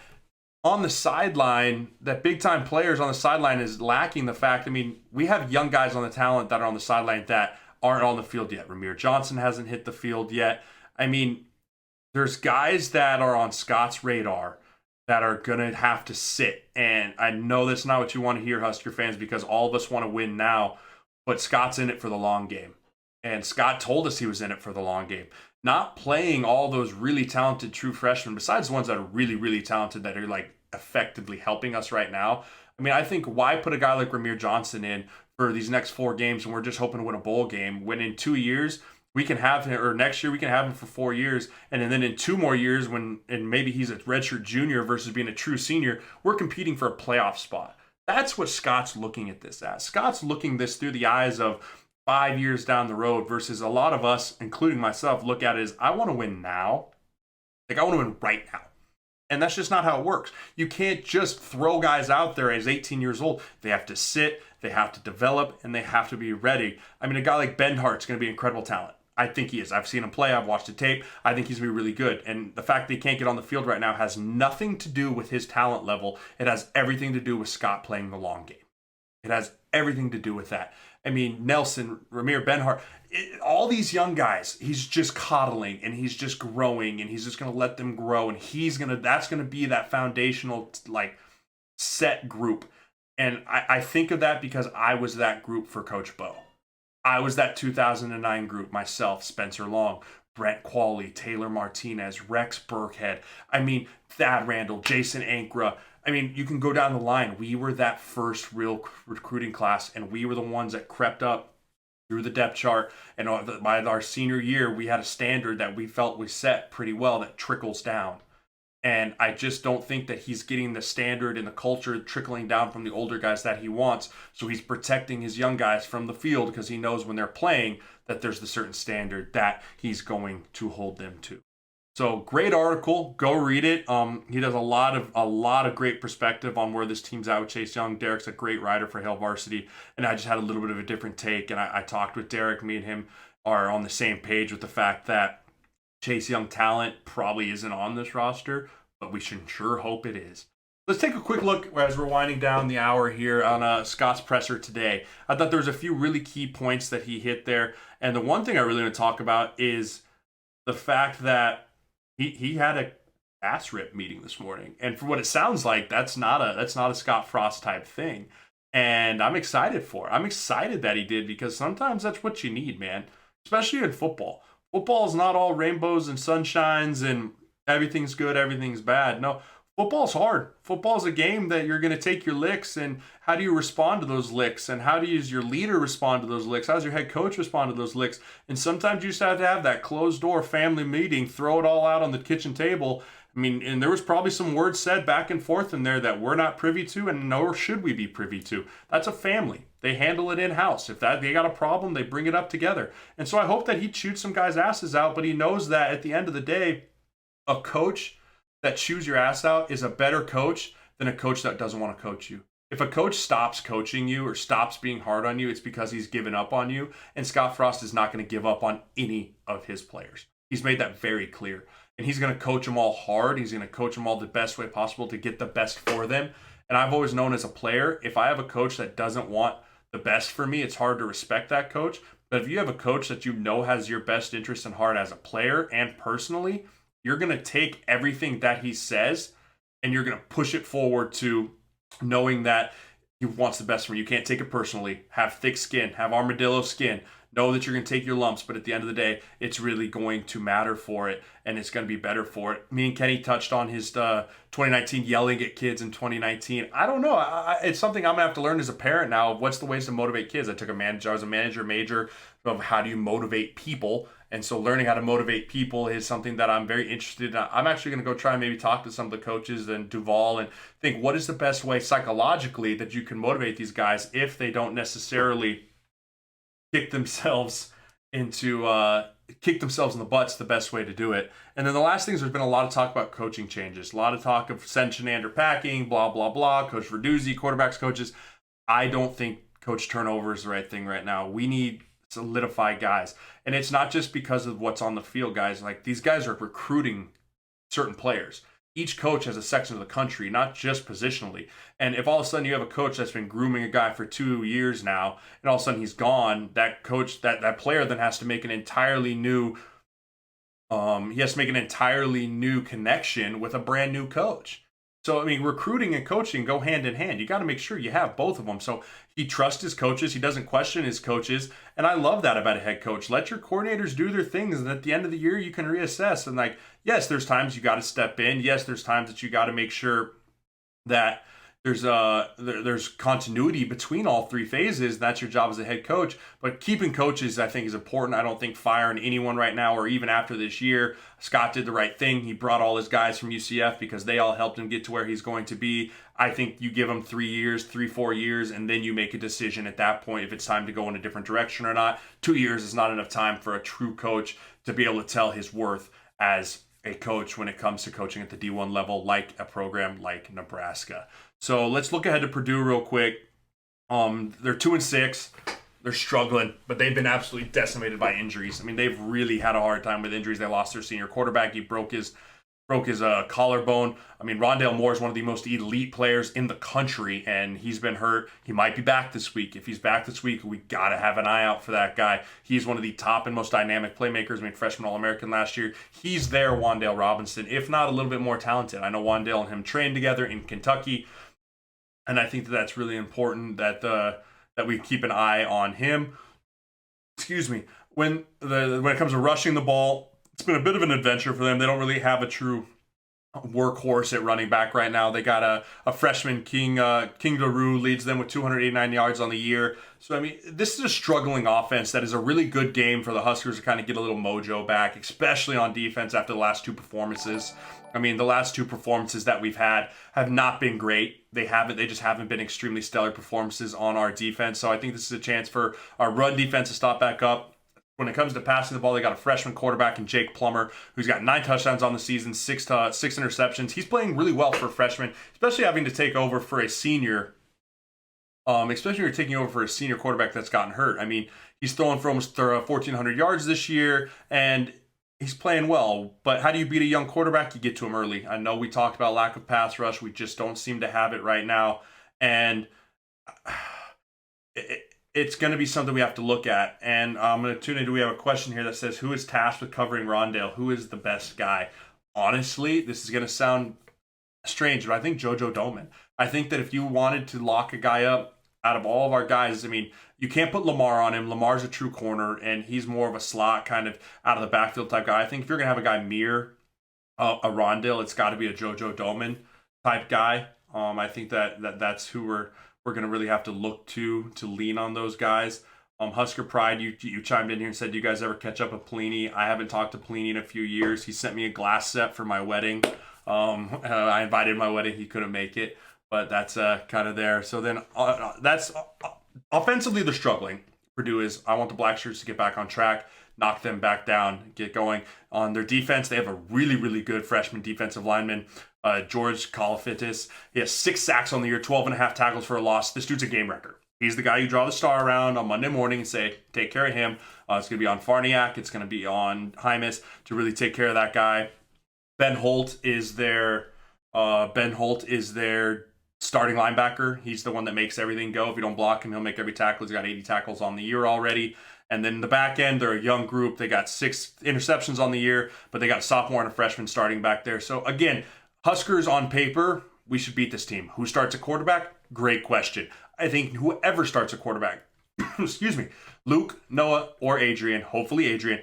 on the sideline, that big time players on the sideline is lacking the fact. I mean, we have young guys on the talent that are on the sideline that aren't on the field yet. Ramir Johnson hasn't hit the field yet. I mean, there's guys that are on Scott's radar that are going to have to sit. And I know that's not what you want to hear, Husker fans, because all of us want to win now, but Scott's in it for the long game. And Scott told us he was in it for the long game. Not playing all those really talented true freshmen, besides the ones that are really, really talented that are like effectively helping us right now. I mean, I think why put a guy like Ramir Johnson in for these next 4 games when we're just hoping to win a bowl game when in 2 years we can have him, or next year we can have him for 4 years, and then in 2 more years when and maybe he's a redshirt junior versus being a true senior, we're competing for a playoff spot. That's what Scott's looking at this as. Scott's looking this through the eyes of 5 years down the road versus a lot of us, including myself, look at it as I want to win now. Like I want to win right now. And that's just not how it works. You can't just throw guys out there as 18 years old. They have to sit, they have to develop, and they have to be ready. I mean, a guy like Ben Hart's going to be incredible talent. I think he is. I've seen him play. I've watched the tape. I think he's going to be really good. And the fact that he can't get on the field right now has nothing to do with his talent level. It has everything to do with Scott playing the long game. It has everything to do with that. I mean, Nelson, Ramir, Benhart, all these young guys, he's just coddling and he's just growing and he's just going to let them grow. And that's going to be that foundational, like, set group. And I think of that because I was that group for Coach Bo. I was that 2009 group myself, Spencer Long, Brent Qualley, Taylor Martinez, Rex Burkhead. I mean, Thad Randall, Jason Ankra. I mean, you can go down the line. We were that first real recruiting class, and we were the ones that crept up through the depth chart. And by our senior year, we had a standard that we felt we set pretty well that trickles down. And I just don't think that he's getting the standard and the culture trickling down from the older guys that he wants. So he's protecting his young guys from the field because he knows when they're playing that there's the certain standard that he's going to hold them to. So great article. Go read it. He does a lot of great perspective on where this team's at with Chase Young. Derek's a great writer for Hail Varsity, and I just had a little bit of a different take. And I talked with Derek. Me and him are on the same page with the fact that Chase Young talent probably isn't on this roster, but we should sure hope it is. Let's take a quick look as we're winding down the hour here on Scott's presser today. I thought there was a few really key points that he hit there, and the one thing I really want to talk about is the fact that he had a ass rip meeting this morning, and for what it sounds like, that's not a Scott Frost type thing, and I'm excited for it. I'm excited that he did because sometimes that's what you need, man, especially in football. Football is not all rainbows and sunshines and everything's good, everything's bad. No, football's hard. Football's a game that you're going to take your licks, and how do you respond to those licks? And how does your leader respond to those licks? How does your head coach respond to those licks? And sometimes you just have to have that closed-door family meeting, throw it all out on the kitchen table. I mean, and there was probably some words said back and forth in there that we're not privy to, and nor should we be privy to. That's a family. They handle it in-house. If they got a problem, they bring it up together. And so I hope that he chewed some guys' asses out, but he knows that at the end of the day, a coach that chews your ass out is a better coach than a coach that doesn't want to coach you. If a coach stops coaching you or stops being hard on you, it's because he's given up on you. And Scott Frost is not going to give up on any of his players. He's made that very clear. And he's going to coach them all hard. He's going to coach them all the best way possible to get the best for them. And I've always known as a player, if I have a coach that doesn't want the best for me, it's hard to respect that coach. But if you have a coach that you know has your best interest in heart as a player and personally, you're going to take everything that he says and you're going to push it forward to knowing that he wants the best for you. You can't take it personally. Have thick skin. Have armadillo skin. Know that you're going to take your lumps, but at the end of the day, it's really going to matter for it, and it's going to be better for it. Me and Kenny touched on his 2019 yelling at kids in 2019. I don't know. It's something I'm going to have to learn as a parent now of what's the ways to motivate kids. I was a manager major of how do you motivate people, and so learning how to motivate people is something that I'm very interested in. I'm actually going to go try and maybe talk to some of the coaches and Duval and think what is the best way psychologically that you can motivate these guys if they don't necessarily kick themselves into kick themselves in the butt's the best way to do it. And then the last thing is there's been a lot of talk about coaching changes, a lot of talk of Senchenander packing, blah, blah, blah, Coach Verduzzi, quarterbacks coaches. I don't think coach turnover is the right thing right now. We need solidify guys. And it's not just because of what's on the field, guys. Like, these guys are recruiting certain players. Each coach has a section of the country, not just positionally. And if all of a sudden you have a coach that's been grooming a guy for 2 years now, and all of a sudden he's gone, that coach, that player then has to make an entirely new connection with a brand new coach. So, I mean, recruiting and coaching go hand in hand. You got to make sure you have both of them. So he trusts his coaches. He doesn't question his coaches. And I love that about a head coach. Let your coordinators do their things. And at the end of the year, you can reassess. And, like, yes, there's times you got to step in. Yes, there's times that you got to make sure that there's continuity between all three phases. That's your job as a head coach. But keeping coaches, I think, is important. I don't think firing anyone right now or even after this year. Scott did the right thing. He brought all his guys from UCF because they all helped him get to where he's going to be. I think you give him 3 years, 4 years, and then you make a decision at that point if it's time to go in a different direction or not. 2 years is not enough time for a true coach to be able to tell his worth as a coach when it comes to coaching at the D1 level, like a program like Nebraska. So let's look ahead to Purdue real quick. They're 2-6. They're struggling, but they've been absolutely decimated by injuries. I mean, they've really had a hard time with injuries. They lost their senior quarterback. He broke his collarbone. I mean, Rondale Moore is one of the most elite players in the country, and he's been hurt. He might be back this week. If he's back this week, we got to have an eye out for that guy. He's one of the top and most dynamic playmakers. I mean, freshman All-American last year. He's their Wan'Dale Robinson, if not a little bit more talented. I know Wan'Dale and him trained together in Kentucky, and I think that that's really important that we keep an eye on him. Excuse me. When it comes to rushing the ball, it's been a bit of an adventure for them. They don't really have a true workhorse at running back right now. They got a freshman, King LaRue, leads them with 289 yards on the year. So, I mean, this is a struggling offense that is a really good game for the Huskers to kind of get a little mojo back, especially on defense after the last two performances. I mean, the last two performances that we've had have not been great. They just haven't been extremely stellar performances on our defense. So I think this is a chance for our run defense to stop back up. When it comes to passing the ball, they got a freshman quarterback in Jake Plummer, who's got 9 touchdowns on the season, 6 interceptions. He's playing really well for a freshman, especially having to take over for a senior. Especially when you're taking over for a senior quarterback that's gotten hurt. I mean, he's throwing for almost 1,400 yards this year, and he's playing well. But how do you beat a young quarterback? You get to him early. I know we talked about lack of pass rush. We just don't seem to have it right now. And it's going to be something we have to look at. And I'm going to tune into, we have a question here that says, who is tasked with covering Rondale? Who is the best guy? Honestly, this is going to sound strange, but I think JoJo Doman. I think that if you wanted to lock a guy up out of all of our guys, I mean, you can't put Lamar on him. Lamar's a true corner, and he's more of a slot kind of out of the backfield type guy. I think if you're going to have a guy mirror a Rondale, it's got to be a JoJo Doman type guy. I think that's who we're going to really have to look to lean on those guys. Husker Pride, you chimed in here and said, do you guys ever catch up with Pelini? I haven't talked to Pelini in a few years. He sent me a glass set for my wedding. I invited my wedding. He couldn't make it, but that's kind of there. So then that's offensively, they're struggling. Purdue is. I want the Black Shirts to get back on track, knock them back down, get going. On their defense, they have a really, really good freshman defensive lineman, George Kalafitis. He has 6 sacks on the year, 12.5 tackles for a loss. This dude's a game wrecker. He's the guy you draw the star around on Monday morning and say, take care of him. It's going to be on Farniak. It's going to be on Hymas to really take care of that guy. Ben Holt is their starting linebacker. He's the one that makes everything go. If you don't block him, he'll make every tackle. He's got 80 tackles on the year already. And then in the back end, they're a young group. They got 6 interceptions on the year, but they got a sophomore and a freshman starting back there. So again, Huskers on paper, we should beat this team. Who starts a quarterback? Great question. I think whoever starts a quarterback, excuse me, Luke, Noah, or Adrian, hopefully Adrian,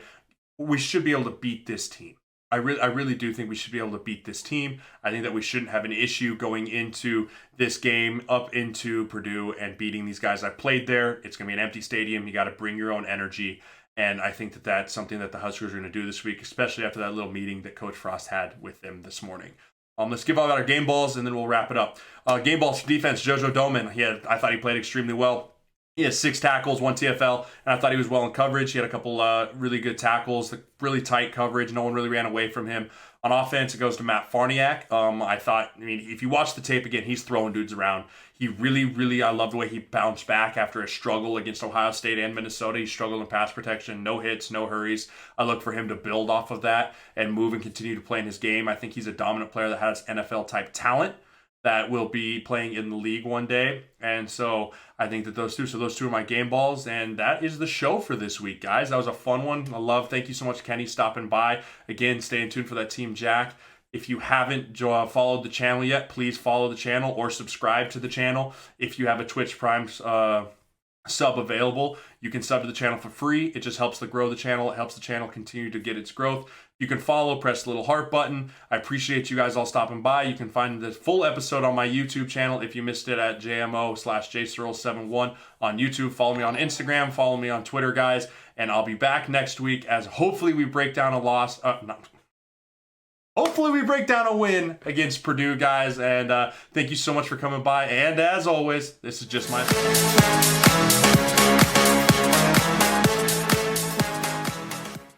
we should be able to beat this team. I really do think we should be able to beat this team. I think that we shouldn't have an issue going into this game up into Purdue and beating these guys. I played there. It's going to be an empty stadium. You got to bring your own energy. And I think that that's something that the Huskers are going to do this week, especially after that little meeting that Coach Frost had with them this morning. Let's give out our game balls, and then we'll wrap it up. Game balls defense, JoJo Doman. I thought he played extremely well. He has 6 tackles, 1 TFL, and I thought he was well in coverage. He had a couple really good tackles, really tight coverage. No one really ran away from him. On offense, it goes to Matt Farniak. I mean, if you watch the tape again, he's throwing dudes around. He really, I love the way he bounced back after a struggle against Ohio State and Minnesota. He struggled in pass protection, no hits, no hurries. I look for him to build off of that and move and continue to play in his game. I think he's a dominant player that has NFL-type talent that will be playing in the league one day. And so I think that those two are my game balls. And that is the show for this week, guys. That was a fun one. Thank you so much, Kenny, stopping by. Again, staying tuned for that Team Jack. If you haven't followed the channel yet, please follow the channel or subscribe to the channel. If you have a Twitch Prime sub available, you can sub to the channel for free. It just helps to grow the channel. It helps the channel continue to get its growth. You can follow, press the little heart button. I appreciate you guys all stopping by. You can find the full episode on my YouTube channel if you missed it at JMO/JSearles71 on YouTube. Follow me on Instagram. Follow me on Twitter, guys. And I'll be back next week as hopefully we break down a loss. Hopefully we break down a win against Purdue, guys. And thank you so much for coming by. And as always, this is just my...